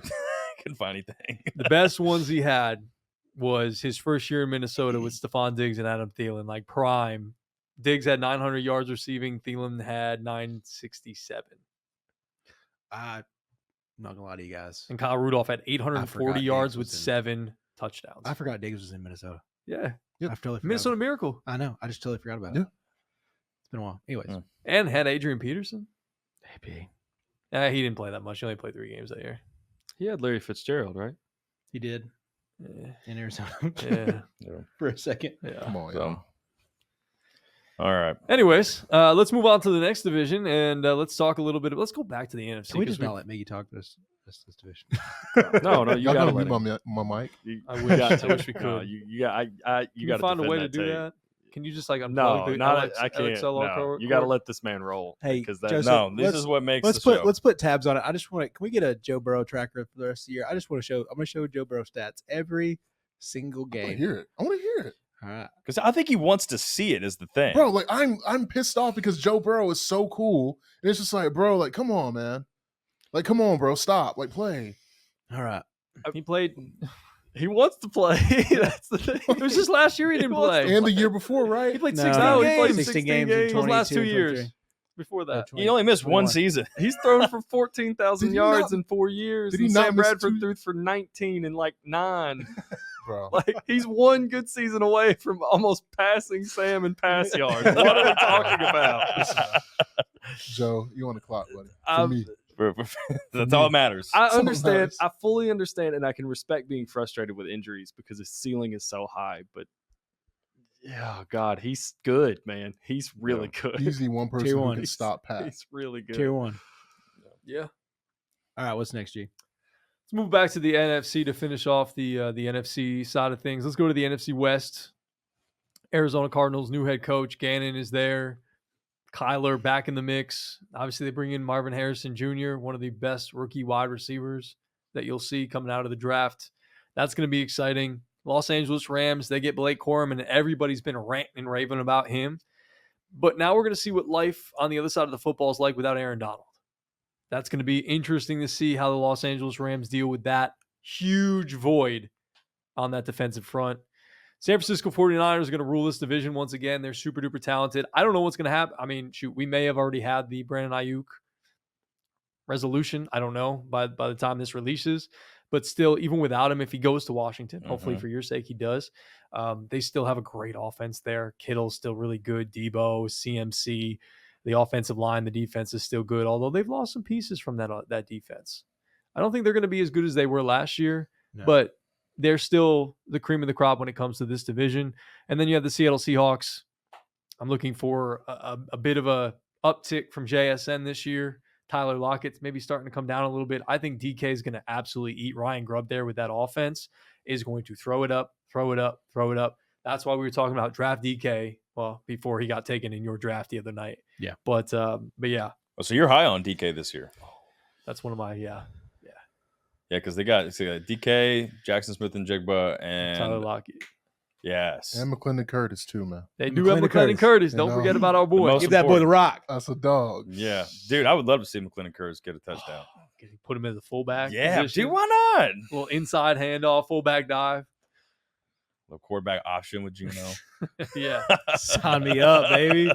Couldn't find anything. The best ones he had was his first year in Minnesota with Stephon Diggs and Adam Thielen, like prime. Diggs had 900 yards receiving. Thielen had 967. I'm not gonna lie to you guys. And Kyle Rudolph had I 840 forgot yards Diggs with was in- 7 touchdowns. I forgot Diggs was in Minnesota. Yeah. Yep. I totally forgot. Minnesota Miracle. I know. I just totally forgot about Yeah. it. It's been a while. Anyways, Yeah. And had Adrian Peterson. maybe He didn't play that much. He only played 3 games that year. He had Larry Fitzgerald, right? he did Yeah. in Arizona Yeah. for a second. Yeah. Come on, So, y'all. all right. Anyways, let's move on to the next division and let's talk a little bit. Let's go back to the NFC. Can we 'cause just not let Miggy talk this division? No, you Y'all gotta gonna let mute him. my mic? I wish- I wish we No, could. you got. Can You you got find a way to do that? Can you just unplug No, the not I can't. XLR No, cord? you got to let this man roll. Hey, because that, Joseph, No, this let's- is what makes Let's the show. put tabs on it. I just want to. Can we get a Joe Burrow tracker for the rest of the year? I just want to show. I'm going to show Joe Burrow stats every single I want to game. hear it. I want to hear it, All right. Because I think he wants to see it. Is the thing, bro. Like I'm pissed off because Joe Burrow is so cool, and it's just like, bro, like, come on, man. Like, come on, bro, stop. Like, play. All right. He played. he wants to play. That's the thing. It was just last year he didn't wants play. And the year before, right? He played No, 16 no, games. he played 16 games in Those last 2 22, years 23. before that. he only missed 21. one season. He's thrown for 14,000 Did he yards not- in 4 years, did he and not Sam miss Bradford 2 threw for 19 and 9. Bro. Like he's one good season away from almost passing Sam in pass yards. What are we talking about? Joe, you on the clock, buddy? For Um, me. That's all that matters. I Some understand. matters. I fully understand, and I can respect being frustrated with injuries because his ceiling is so high. But yeah, God, he's good, man. He's really good. He's the one person Tier who one. can stop Pat. He's really good. Tier 1. Yeah. All right. What's next, G? Let's move back to the NFC to finish off the NFC side of things. Let's go to the NFC West. Arizona Cardinals new head coach Gannon is there. Kyler back in the mix. Obviously, they bring in Marvin Harrison Jr., one of the best rookie wide receivers that you'll see coming out of the draft. That's going to be exciting. Los Angeles Rams, they get Blake Corum, and everybody's been ranting and raving about him. But now we're going to see what life on the other side of the football is like without Aaron Donald. That's going to be interesting to see how the Los Angeles Rams deal with that huge void on that defensive front. San Francisco 49ers are going to rule this division once again. They're super duper talented. I don't know what's going to happen. I mean, shoot, we may have already had the Brandon Ayuk resolution. I don't know by the time this releases, but still, even without him, if he goes to Washington, hopefully Mhm. for your sake he does. They still have a great offense there. Kittle's still really good. Debo, CMC, the offensive line, the defense is still good. Although they've lost some pieces from that defense. I don't think they're going to be as good as they were last year, No. but they're still the cream of the crop when it comes to this division. And then you have the Seattle Seahawks. I'm looking for a bit of a uptick from JSN this year. Tyler Lockett's maybe starting to come down a little bit. I think DK is going to absolutely eat Ryan Grubb there with that offense, is going to throw it up, throw it up, throw it up. That's why we were talking about draft DK. Well, before he got taken in your draft the other night. Yeah. But yeah, Oh, so you're high on DK this year. that's one of my, Yeah, because they got DK, Jackson Smith and Jigba, Tyler and Lockett. yes, And McClendon Curtis too, man. They do have McClendon McClendon Curtis. You Don't know, forget about our boy. most Give that boy the important. rock. That's a dog. Yeah, dude, I would love to see McClendon Curtis get a touchdown. Can you put him in the fullback? Yeah, position? dude, why not? Little inside handoff, fullback dive. The quarterback option with Gino. Yeah. Sign me up, baby.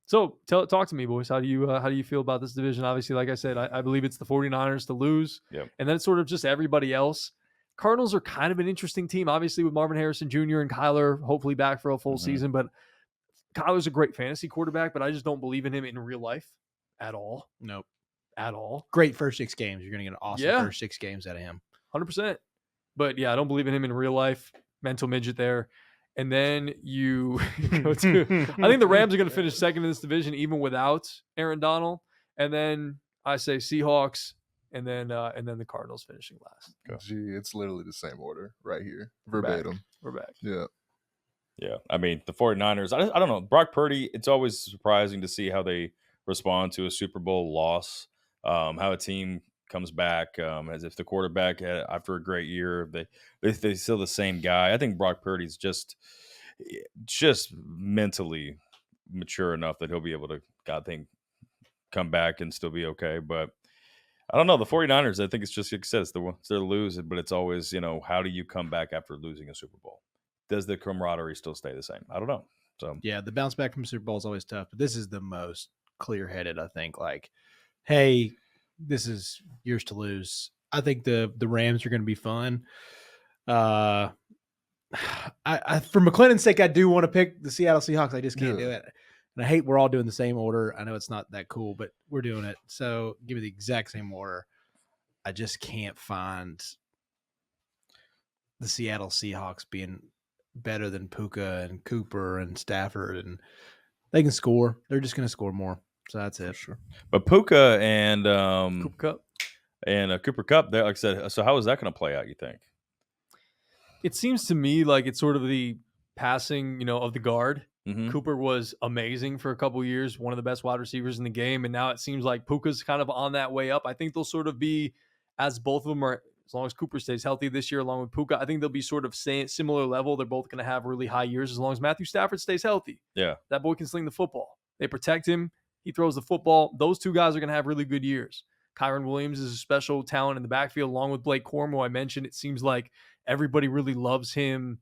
So talk to me, boys. How do you feel about this division? Obviously, like I said, I believe it's the 49ers to lose. Yep. And then it's sort of just everybody else. Cardinals are kind of an interesting team, obviously, with Marvin Harrison Jr. and Kyler hopefully back for a full Mhm. season. But Kyler's a great fantasy quarterback, but I just don't believe in him in real life at all. Nope. At all. Great first 6 games. You're going to get an awesome Yeah. first 6 games out of him. 100%. But yeah, I don't believe in him in real life. Mental midget there. And then you go to, I think the Rams are going to finish second in this division, even without Aaron Donald. And then I say Seahawks, and then the Cardinals finishing last. Gee, it's literally the same order right here, We're back. verbatim. We're back. Yeah. Yeah, I mean, the 49ers, I don't know. Brock Purdy, it's always surprising to see how they respond to a Super Bowl loss, how a team comes back as if the quarterback, after a great year, they still the same guy. I think Brock Purdy's just mentally mature enough that he'll be able to, I think, come back and still be okay. But I don't know. The 49ers, I think it's just like I said, it's they're losing, but it's always, how do you come back after losing a Super Bowl? Does the camaraderie still stay the same? I don't know. So Yeah, the bounce back from Super Bowl is always tough, but this is the most clear-headed, I think. Like, hey, this is yours to lose. I think the Rams are going to be fun. I for McClendon's sake, I do want to pick the Seattle Seahawks. I just can't do it. And I hate we're all doing the same order. I know it's not that cool, but we're doing it. So give me the exact same order. I just can't find the Seattle Seahawks being better than Puka and Cooper and Stafford, and they can score. They're just going to score more. So that's it. Sure. but Puka and Cooper Cup. Cooper Kupp, like I said, so how is that going to play out, you think? It seems to me like it's sort of the passing, of the guard. Mhm. Cooper was amazing for a couple years, one of the best wide receivers in the game, and now it seems like Puka's kind of on that way up. I think they'll sort of be, as both of them are, as long as Cooper stays healthy this year, along with Puka, I think they'll be sort of similar level. They're both going to have really high years as long as Matthew Stafford stays healthy. Yeah. That boy can sling the football. They protect him. He throws the football. Those two guys are going to have really good years. Kyron Williams is a special talent in the backfield, along with Blake Corum, who I mentioned. It seems like everybody really loves him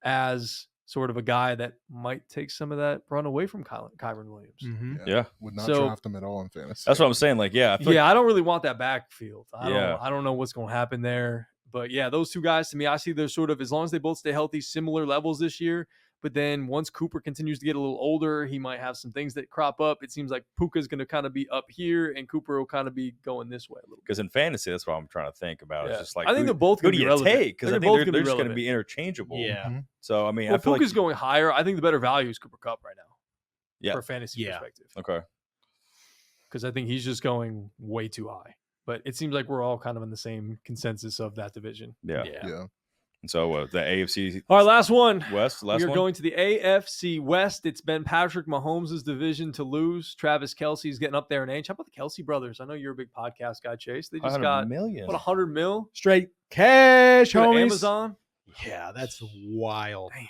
as sort of a guy that might take some of that run away from Kyron Williams. Mm-hmm. Yeah. Would not So- draft him at all in fantasy. That's what I'm saying. Like, yeah. I feel Yeah, I don't really want that backfield. I Yeah. don't know what's going to happen there. But yeah, those two guys, to me, I see they're sort of, as long as they both stay healthy, similar levels this year. But then once Cooper continues to get a little older, he might have some things that crop up. It seems like Puka's going to kind of be up here, and Cooper will kind of be going this way a little bit. because in fantasy, that's what I'm trying to think about. Yeah. It's just like, I think who, they're both who going do to be you relevant. take? Because I think both they're gonna be just going to relevant. be interchangeable. Yeah. Mhm. So, I mean, Well, I feel Puka's like, going higher. I think the better value is Cooper Kupp right now. Yeah. For a fantasy Yeah. perspective. okay. Because I think he's just going way too high. But it seems like we're all kind of in the same consensus of that division. Yeah. Yeah. And so the AFC All right, last one. West, last we are one. going to the AFC West. It's been Patrick Mahomes' division to lose. Travis Kelce's getting up there in age. How about the Kelsey brothers? I know you're a big podcast guy, Chase. They just 100 got million. what, $100 million Straight cash, to homies. Amazon. Yeah, that's wild. Damn.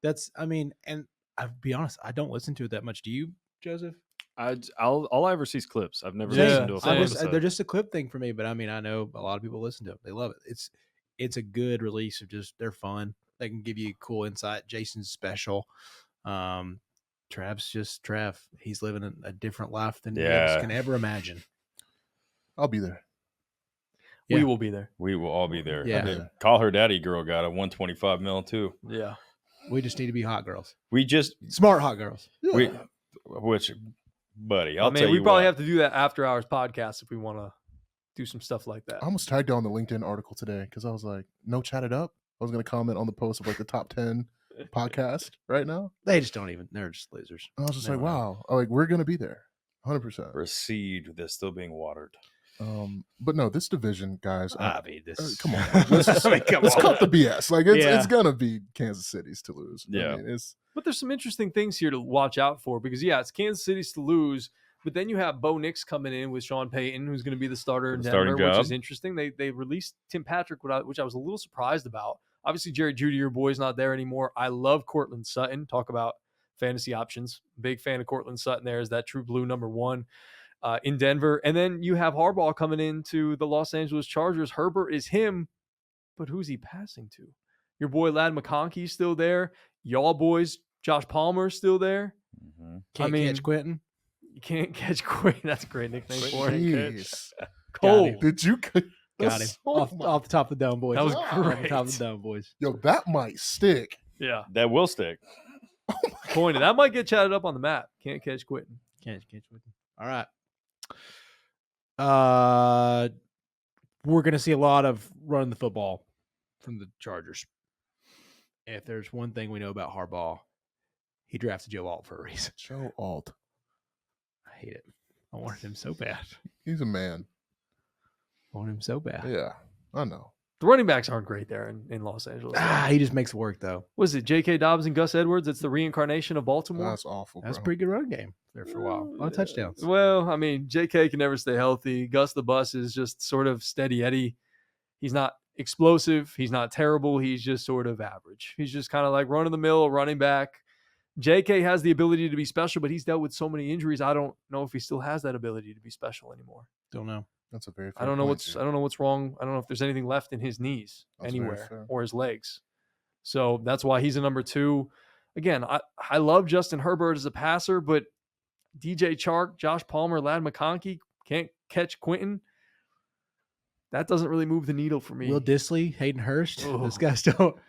That's, I mean, and I'll be honest, I don't listen to it that much. Do you, Joseph? All I ever see is clips. I've never Yeah, listened to a full same. episode. They're just a clip thing for me, but I mean, I know a lot of people listen to them. They love it. It's a good release of just, they're fun. They can give you cool insight. Jason's special. Trav's just Trav. He's living a different life than Yeah. you can ever imagine. I'll be there. Yeah. We will be there. We will all be there. Yeah. Yeah. Call her daddy girl got a 125 mil too. Yeah. We just need to be hot girls. We just Smart hot girls. we which buddy, I'll I mean, tell we you probably what. have to do that after hours podcast if we want to do some stuff like that. I almost tagged you on the LinkedIn article today because I was like, no Chat It Up. I was going to comment on the post of like the top 10 podcast right now. They just don't even. They're just losers. And I was just They like, don't know. wow. Like, we're going to be there. 100%. Proceed. They're still being watered. But no, this division, guys. I mean, this. Come on. Let's, I mean, come let's on. cut the BS. Like, it's Yeah. going to be Kansas City's to lose. Yeah. I mean, it's But there's some interesting things here to watch out for because, yeah, it's Kansas City's to lose. But then you have Bo Nix coming in with Sean Payton, who's going to be the starter in The starting Denver, which job. is interesting. They released Tim Patrick, which I was a little surprised about. Obviously, Jerry Jeudy, your boy's not there anymore. I love Cortland Sutton. Talk about fantasy options. Big fan of Cortland Sutton there as that true blue number one in Denver. And then you have Harbaugh coming into the Los Angeles Chargers. Herbert is him, but who's he passing to? Your boy Lad McConkey's still there. Y'all boys, Josh Palmer's still there. Mhm. Can't I mean, catch Quentin. You can't catch Quinn. That's a great nickname for him. jeez. Cold. Did you? Got him. That's so Off the top of the dome, boys. That was Off the great. top of the dome, boys. Yo, that might stick. Yeah. That will stick. Pointed. That might get chatted up on the map. Can't catch Quentin. Can't catch Quentin. All right. We're going to see a lot of running the football from the Chargers. If there's one thing we know about Harbaugh, he drafted Joe Alt for a reason. Joe Alt. I hate it. I wanted him so bad. He's a man. I want him so bad. Yeah, I know. The running backs aren't great there in Los Angeles. He just makes it work, though. Was it J.K. Dobbs and Gus Edwards? It's the reincarnation of Baltimore. That's awful, bro. That's a pretty good run game there for a while. A lot of touchdowns. Well, I mean, J.K. can never stay healthy. Gus the Bus is just sort of steady Eddie. He's not explosive. He's not terrible. He's just sort of average. He's just kind of like run-of-the-mill running back. J.K. has the ability to be special, but he's dealt with so many injuries. I don't know if he still has that ability to be special anymore. Don't know. That's a very. I don't know what's wrong. I don't know if there's anything left in his knees That's very anywhere fair. or his legs. So that's why he's a number two. Again, I love Justin Herbert as a passer, but DJ Chark, Josh Palmer, Lad McConkey can't catch Quentin. That doesn't really move the needle for me. Will Disley, Hayden Hurst. Oh. This guy's still.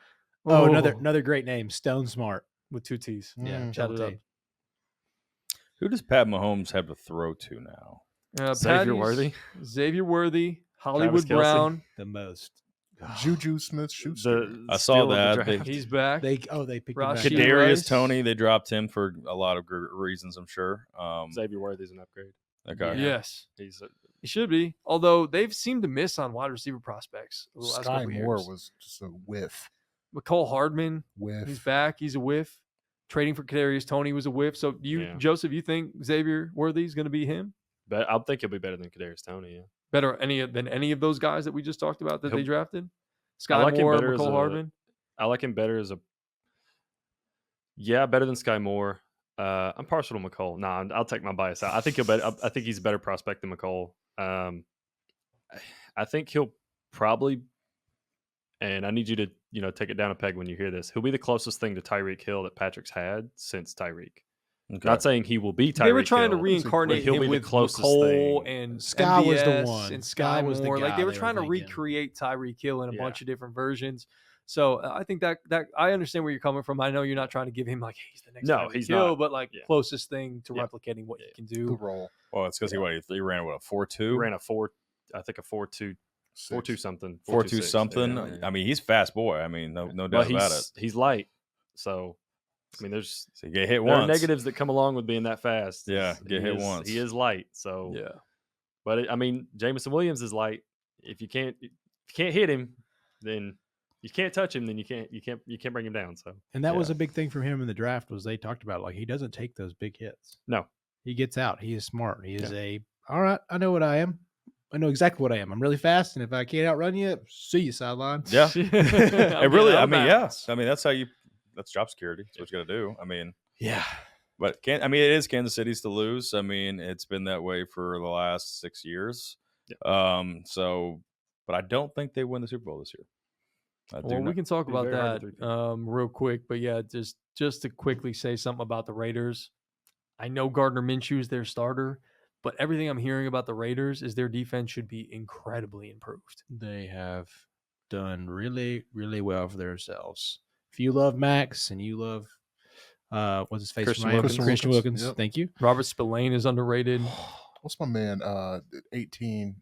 Oh, another great name, Stone Smart. with two T's. Yeah, Chat it double up. T. Who does Pat Mahomes have to throw to now? Xavier Patty's- Worthy? Xavier Worthy, Hollywood Kelce? Brown. The most. Juju Smith-Schuster. I saw steal of the that. draft. He's back. They picked him back. Rashid up. Rice. Kadarius Tony, they dropped him for a lot of reasons, I'm sure. Xavier Worthy's an upgrade. Okay. Yes, He's he should be. Although they've seemed to miss on wide receiver prospects the last Sky couple Moore years. was just a whiff. McCole Hardman, Whiff. he's back. He's a whiff. Trading for Kadarius Tony was a whiff. So Joseph, you think Xavier Worthy is going to be him? But I think he'll be better than Kadarius Tony. Yeah. Better than any of those guys that we just talked about that they He'll- drafted? I Sky like him Moore, better as McCole a- Hardman. I like him better as a. Yeah, better than Sky Moore. I'm partial to McCole. Nah, I'll take my bias out. I think he'll better. I think he's a better prospect than McCole. I think he'll probably. And I need you to take it down a peg when you hear this. He'll be the closest thing to Tyreek Hill that Patrick's had since Tyreek. Okay. Not saying he will be Tyreek. They were trying to Hill, reincarnate he'll him be the with closest McCole thing. and Sky was the MVS one. and Sky Sky was the Moore. Like guy they were they were trying to thinking. recreate Tyreek Hill in a Yeah. bunch of different versions. So I think that I understand where you're coming from. I know you're not trying to give him like he's the next No, Tyreek he's Hill, not. but like Yeah. closest thing to Yeah. replicating what Yeah. he can The do. roll. Well, it's because he ran a 4.2, ran a 4.2 Six. something. 4.2 4.26. something. Yeah. I mean, he's fast boy. I mean, no But doubt about it. he's light. So I mean, there's So you get hit there are once. negatives that come along with being that fast. Yeah, He get hit is- once. He is light. So Yeah. But I mean, Jameson Williams is light. If you can't hit him, then you can't touch him. Then you can't bring him down. So And that was Yeah. a big thing from him in the draft was they talked about like he doesn't take those big hits. no, He gets out. He is smart. He is all right, I know what I am. I know exactly what I am. I'm really fast, and if I can't outrun you, see you sideline. Yeah. It really, I mean, yeah. I mean, that's job security. That's what you got to do. I mean, Yeah. but it is Kansas City's to lose. I mean, it's been that way for the last 6 years. Yeah. But I don't think they win the Super Bowl this year. I do Well, we not. can talk Be about very hard to that three-peat. real quick, but yeah, just to quickly say something about the Raiders. I know Gardner Minshew is their starter, but everything I'm hearing about the Raiders is their defense should be incredibly improved. They have done really, really well for themselves. If you love Max and you love what's his face Christian from Miami? Wilkins. Christian Wilkins. Yep. Thank you. Robert Spillane is underrated. What's my man? 18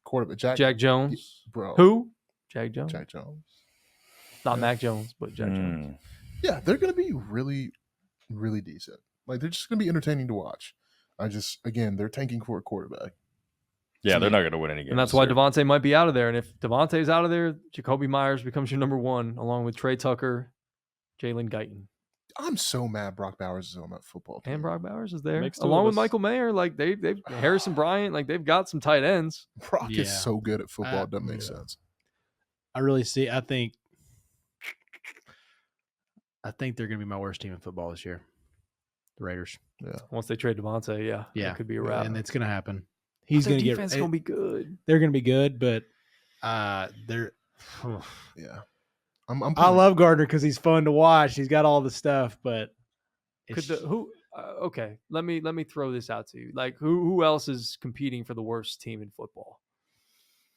quarterback Jack Jones. bro. Who? Jack Jones. Jack Jones. Not Yeah. Mac Jones, but Jack Jones. Hmm. Yeah, they're gonna be really, really decent. Like they're just gonna be entertaining to watch. Again, they're tanking for a quarterback. Yeah, they're not going to win any games. And that's why Devontae might be out of there. And if Devontae's out of there, Jacoby Myers becomes your number one, along with Trey Tucker, Jalen Guyton. I'm so mad Brock Bowers is on that football team. And Brock Bowers is there. Makes two Along of with us. Michael Mayer. Like they've Harrison Bryant, like they've got some tight ends. Brock is Yeah. so good at football. It doesn't make Yeah. sense. I really see. I think they're going to be my worst team in football this year. The Raiders. Yeah. Once they trade Devontae, yeah. Yeah. That could be a wrap. And it's going to happen. He's Their going to get. defense gonna be good. They're going to be good, but they're. Yeah. I'm I putting- love Gardner because he's fun to watch. He's got all the stuff, but Could it's, the who okay, let me throw this out to you. Like who else is competing for the worst team in football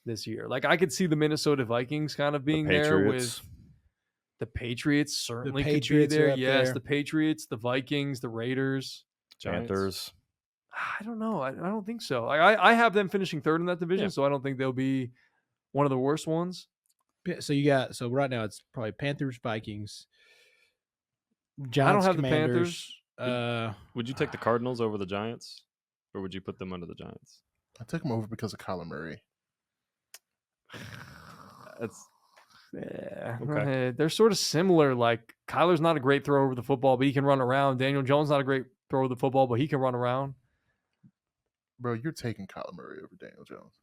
this year? Like I could see the Minnesota Vikings kind of being there with the Patriots certainly Patriots could be are there. up Yes, there. the Patriots, the Vikings, the Raiders. Panthers. I don't know. I don't think so. I have them finishing third in that division, Yeah. so I don't think they'll be one of the worst ones. so right now it's probably Panthers, Vikings, I don't Giants, have the Commanders. Would you take the Cardinals over the Giants, or would you put them under the Giants? I took him over because of Kyler Murray. That's Yeah, Okay. they're sort of similar. Like Kyler's not a great thrower of the football, but he can run around. Daniel Jones not a great thrower of the football, but he can run around. Bro, you're taking Kyler Murray over Daniel Jones.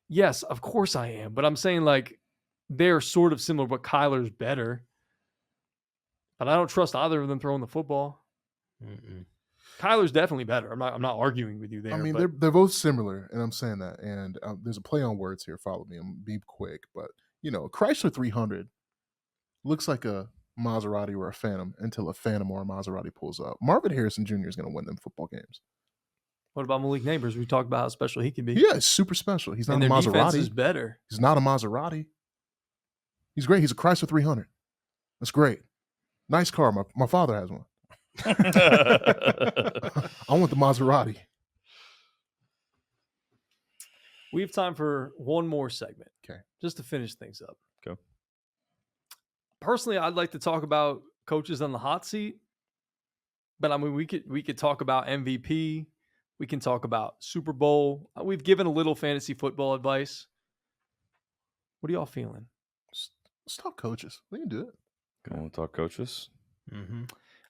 Yes, of course I am, but I'm saying like they're sort of similar, but Kyler's better. But I don't trust either of them throwing the football. Kyler's definitely better. I'm not arguing with you there. I mean, but they're both similar, and I'm saying that. And there's a play on words here. Follow me. I'm gonna be quick, but a Chrysler 300 looks like a Maserati or a Phantom until a Phantom or a Maserati pulls up. Marvin Harrison Jr. is going to win them football games. what about Malik Neighbors? We talked about how special he can be. Yeah, it's super special. He's not and a their defense Maserati. is better. He's not a Maserati. He's great. He's a Chrysler 300. That's great. Nice car. My father has one. I want the Maserati. We have time for one more segment. Okay. Just to finish things up. Go. Personally, I'd like to talk about coaches on the hot seat. But I mean, we could talk about MVP. We can talk about Super Bowl. We've given a little fantasy football advice. What are y'all feeling? Stop coaches. We can do it. Go on, talk coaches. Mm-hmm.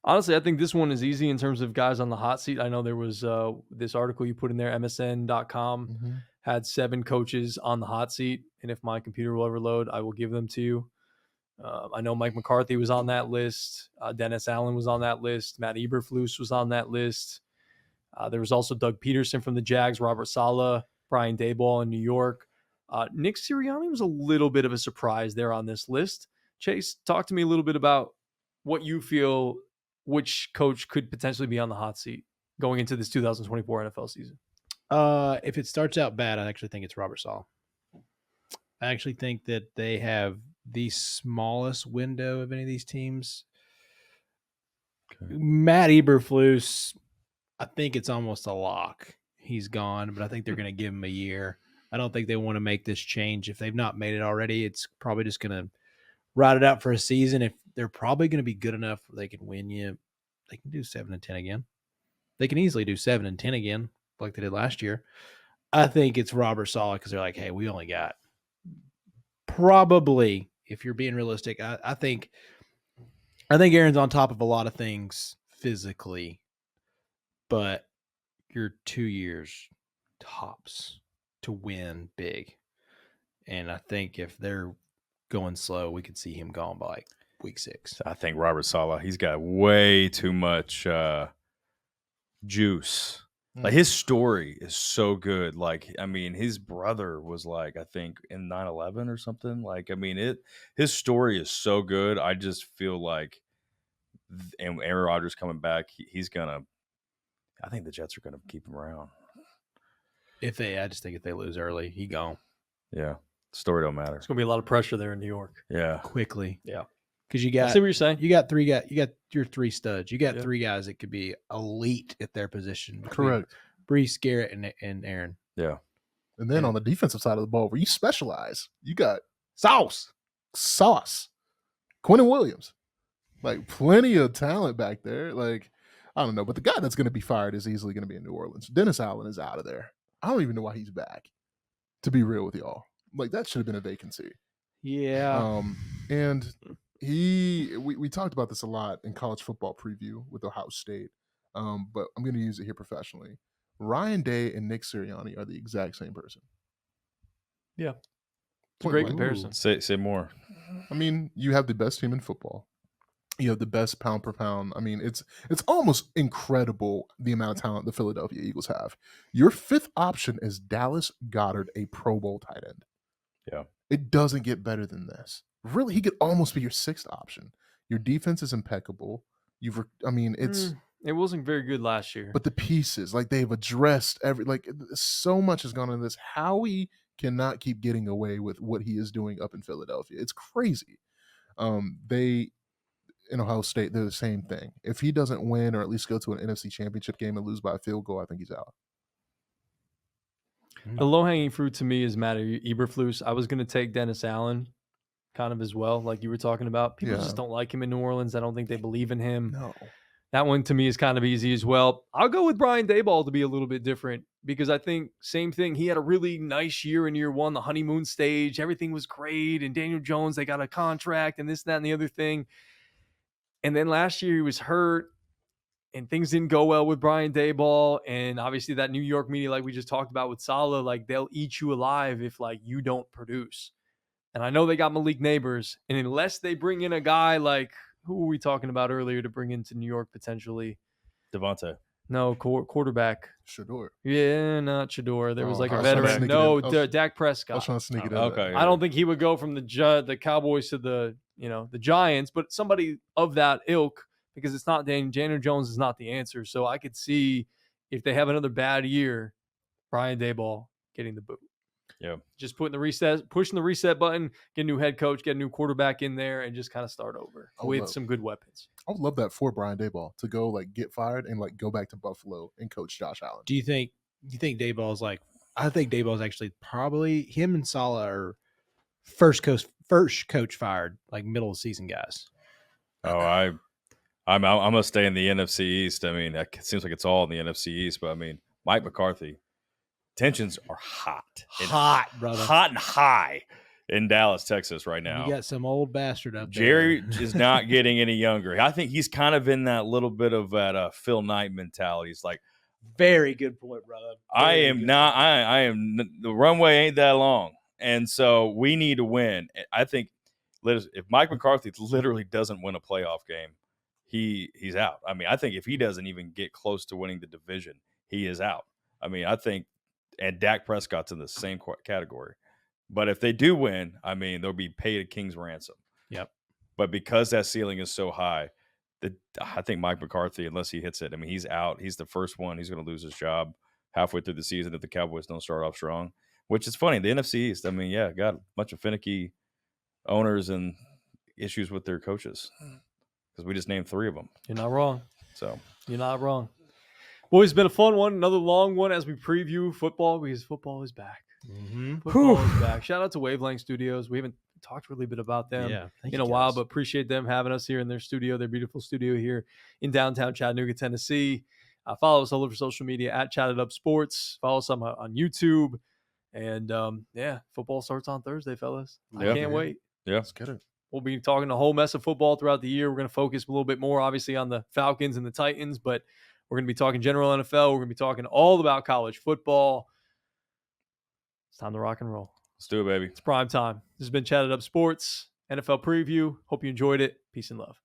Honestly, I think this one is easy in terms of guys on the hot seat. I know there was this article you put in there, MSN.com. Had 7 coaches on the hot seat, and if my computer will ever load, I will give them to you. I know Mike McCarthy was on that list. Dennis Allen was on that list. Matt Eberflus was on that list. There was also Doug Peterson from the Jags, Robert Saleh, Brian Daboll in New York. Nick Sirianni was a little bit of a surprise there on this list. Chase, talk to me a little bit about what you feel which coach could potentially be on the hot seat going into this 2024 NFL season. If it starts out bad, I actually think it's Robert Saleh. I actually think that they have the smallest window of any of these teams. Okay. Matt Eberflus, I think it's almost a lock. He's gone, but I think they're going to give him a year. I don't think they want to make this change. If they've not made it already, it's probably just going to ride it out for a season. If they're probably going to be good enough where they can win you, they can do 7-10 again. They can easily do 7-10 again, like they did last year. I think it's Robert Saleh because they're like, hey, we only got probably, if you're being realistic, I think Aaron's on top of a lot of things physically, but you're 2 years tops to win big. And I think if they're going slow, we could see him gone by like week 6. I think Robert Saleh, he's got way too much juice Like his story is so good. Like, I mean, his brother was like, I think in 9/11 or something. Like, I mean, his story is so good. I just feel like, and Aaron Rodgers coming back, he's gonna. I think the Jets are gonna keep him around. I just think if they lose early, he gone Yeah, story don't matter. It's going to be a lot of pressure there in New York. Yeah, quickly. Yeah. Because you I got see what you're saying. you got three guys. You got your three studs. You got Yeah. three guys that could be elite at their position. between Correct. Brees, Garrett, and Aaron. yeah. And then Yeah. on the defensive side of the ball, where you specialize, you got Sauce. Quentin Williams, like plenty of talent back there. Like, I don't know, but the guy that's going to be fired is easily going to be in New Orleans. Dennis Allen is out of there. I don't even know why he's back, to be real with y'all. Like, that should have been a vacancy. Yeah. And we talked about this a lot in college football preview with Ohio State, but I'm going to use it here professionally. Ryan Day and Nick Sirianni are the exact same person. Yeah. It's a Point great blank. comparison. Say more. I mean, you have the best team in football. You have the best pound per pound. I mean, it's almost incredible the amount of talent the Philadelphia Eagles have. Your fifth option is Dallas Goedert, a Pro Bowl tight end. Yeah. It doesn't get better than this. Really, he could almost be your sixth option. Your defense is impeccable. It's It wasn't very good last year. but the pieces, like they've addressed so much has gone into this. Howie cannot keep getting away with what he is doing up in Philadelphia. It's crazy. They in Ohio State, they're the same thing. If he doesn't win or at least go to an NFC Championship game and lose by a field goal, I think he's out. The low-hanging fruit to me is Matt Eberflus. I was going to take Dennis Allen kind of as well, like you were talking about. People Yeah. just don't like him in New Orleans. I don't think they believe in him. No. That one to me is kind of easy as well. I'll go with Brian Daboll to be a little bit different because I think same thing. He had a really nice year in year one, the honeymoon stage. Everything was great. And Daniel Jones, they got a contract and this, that, and the other thing. And then last year he was hurt and things didn't go well with Brian Daboll. And obviously that New York media, like we just talked about with Saleh, like they'll eat you alive if like you don't produce. And I know they got Malik Neighbors. And unless they bring in a guy like, who were we talking about earlier to bring into New York potentially? Devontae. No, quarterback. Shador. Yeah, not Shador. There was like I a was trying to veteran. sneak it No, in. I was Dak Prescott. trying to sneak it in. Okay. there. I don't think he would go from the Cowboys to the Giants, but somebody of that ilk because it's not Daniel Jones is not the answer. So I could see if they have another bad year, Brian Daboll getting the boot. Yeah. Just pushing the reset button, get a new head coach, get a new quarterback in there, and just kind of start over with some good weapons. I would love that for Brian Daboll to go like get fired and like go back to Buffalo and coach Josh Allen. Do you think Daboll's like? I think Daboll's actually probably him and Saleh are first coach fired, like middle of the season guys. Oh, I'm gonna stay in the NFC East. I mean, it seems like it's all in the NFC East, but I mean, Mike McCarthy, tensions are hot, Brother. hot and high in Dallas, Texas, right now. You got some old bastard up there. Jerry is not getting any younger. I think he's kind of in that little bit of that Phil Knight mentality. He's like, very good point, brother. I am the runway ain't that long, and so we need to win. I think if Mike McCarthy literally doesn't win a playoff game, he's out. I mean, I think if he doesn't even get close to winning the division, he is out. I mean, I think, and Dak Prescott's in the same category. But if they do win, I mean, they'll be paid a king's ransom. Yep. But because that ceiling is so high, I think Mike McCarthy, unless he hits it, I mean, he's out. He's the first one. He's going to lose his job halfway through the season if the Cowboys don't start off strong, which is funny. The NFC East, I mean, yeah, got a bunch of finicky owners and issues with their coaches because we just named 3 of them. You're not wrong. So you're not wrong. Boys, it's been a fun one. Another long one as we preview football because football is back. Mm-hmm. Football is back. Shout out to Wavelength Studios. We haven't talked really bit about them in a while, but appreciate them having us here in their studio, their beautiful studio here in downtown Chattanooga, Tennessee. Follow us all over social media at Chatt It Up Sports. Follow us on YouTube. And football starts on Thursday, fellas. I can't wait. Yeah. Let's get it. We'll be talking a whole mess of football throughout the year. We're going to focus a little bit more, obviously, on the Falcons and the Titans, but we're going to be talking general NFL. We're going to be talking all about college football. It's time to rock and roll. Let's do it, baby. It's prime time. This has been Chatt It Up Sports, NFL preview. Hope you enjoyed it. Peace and love.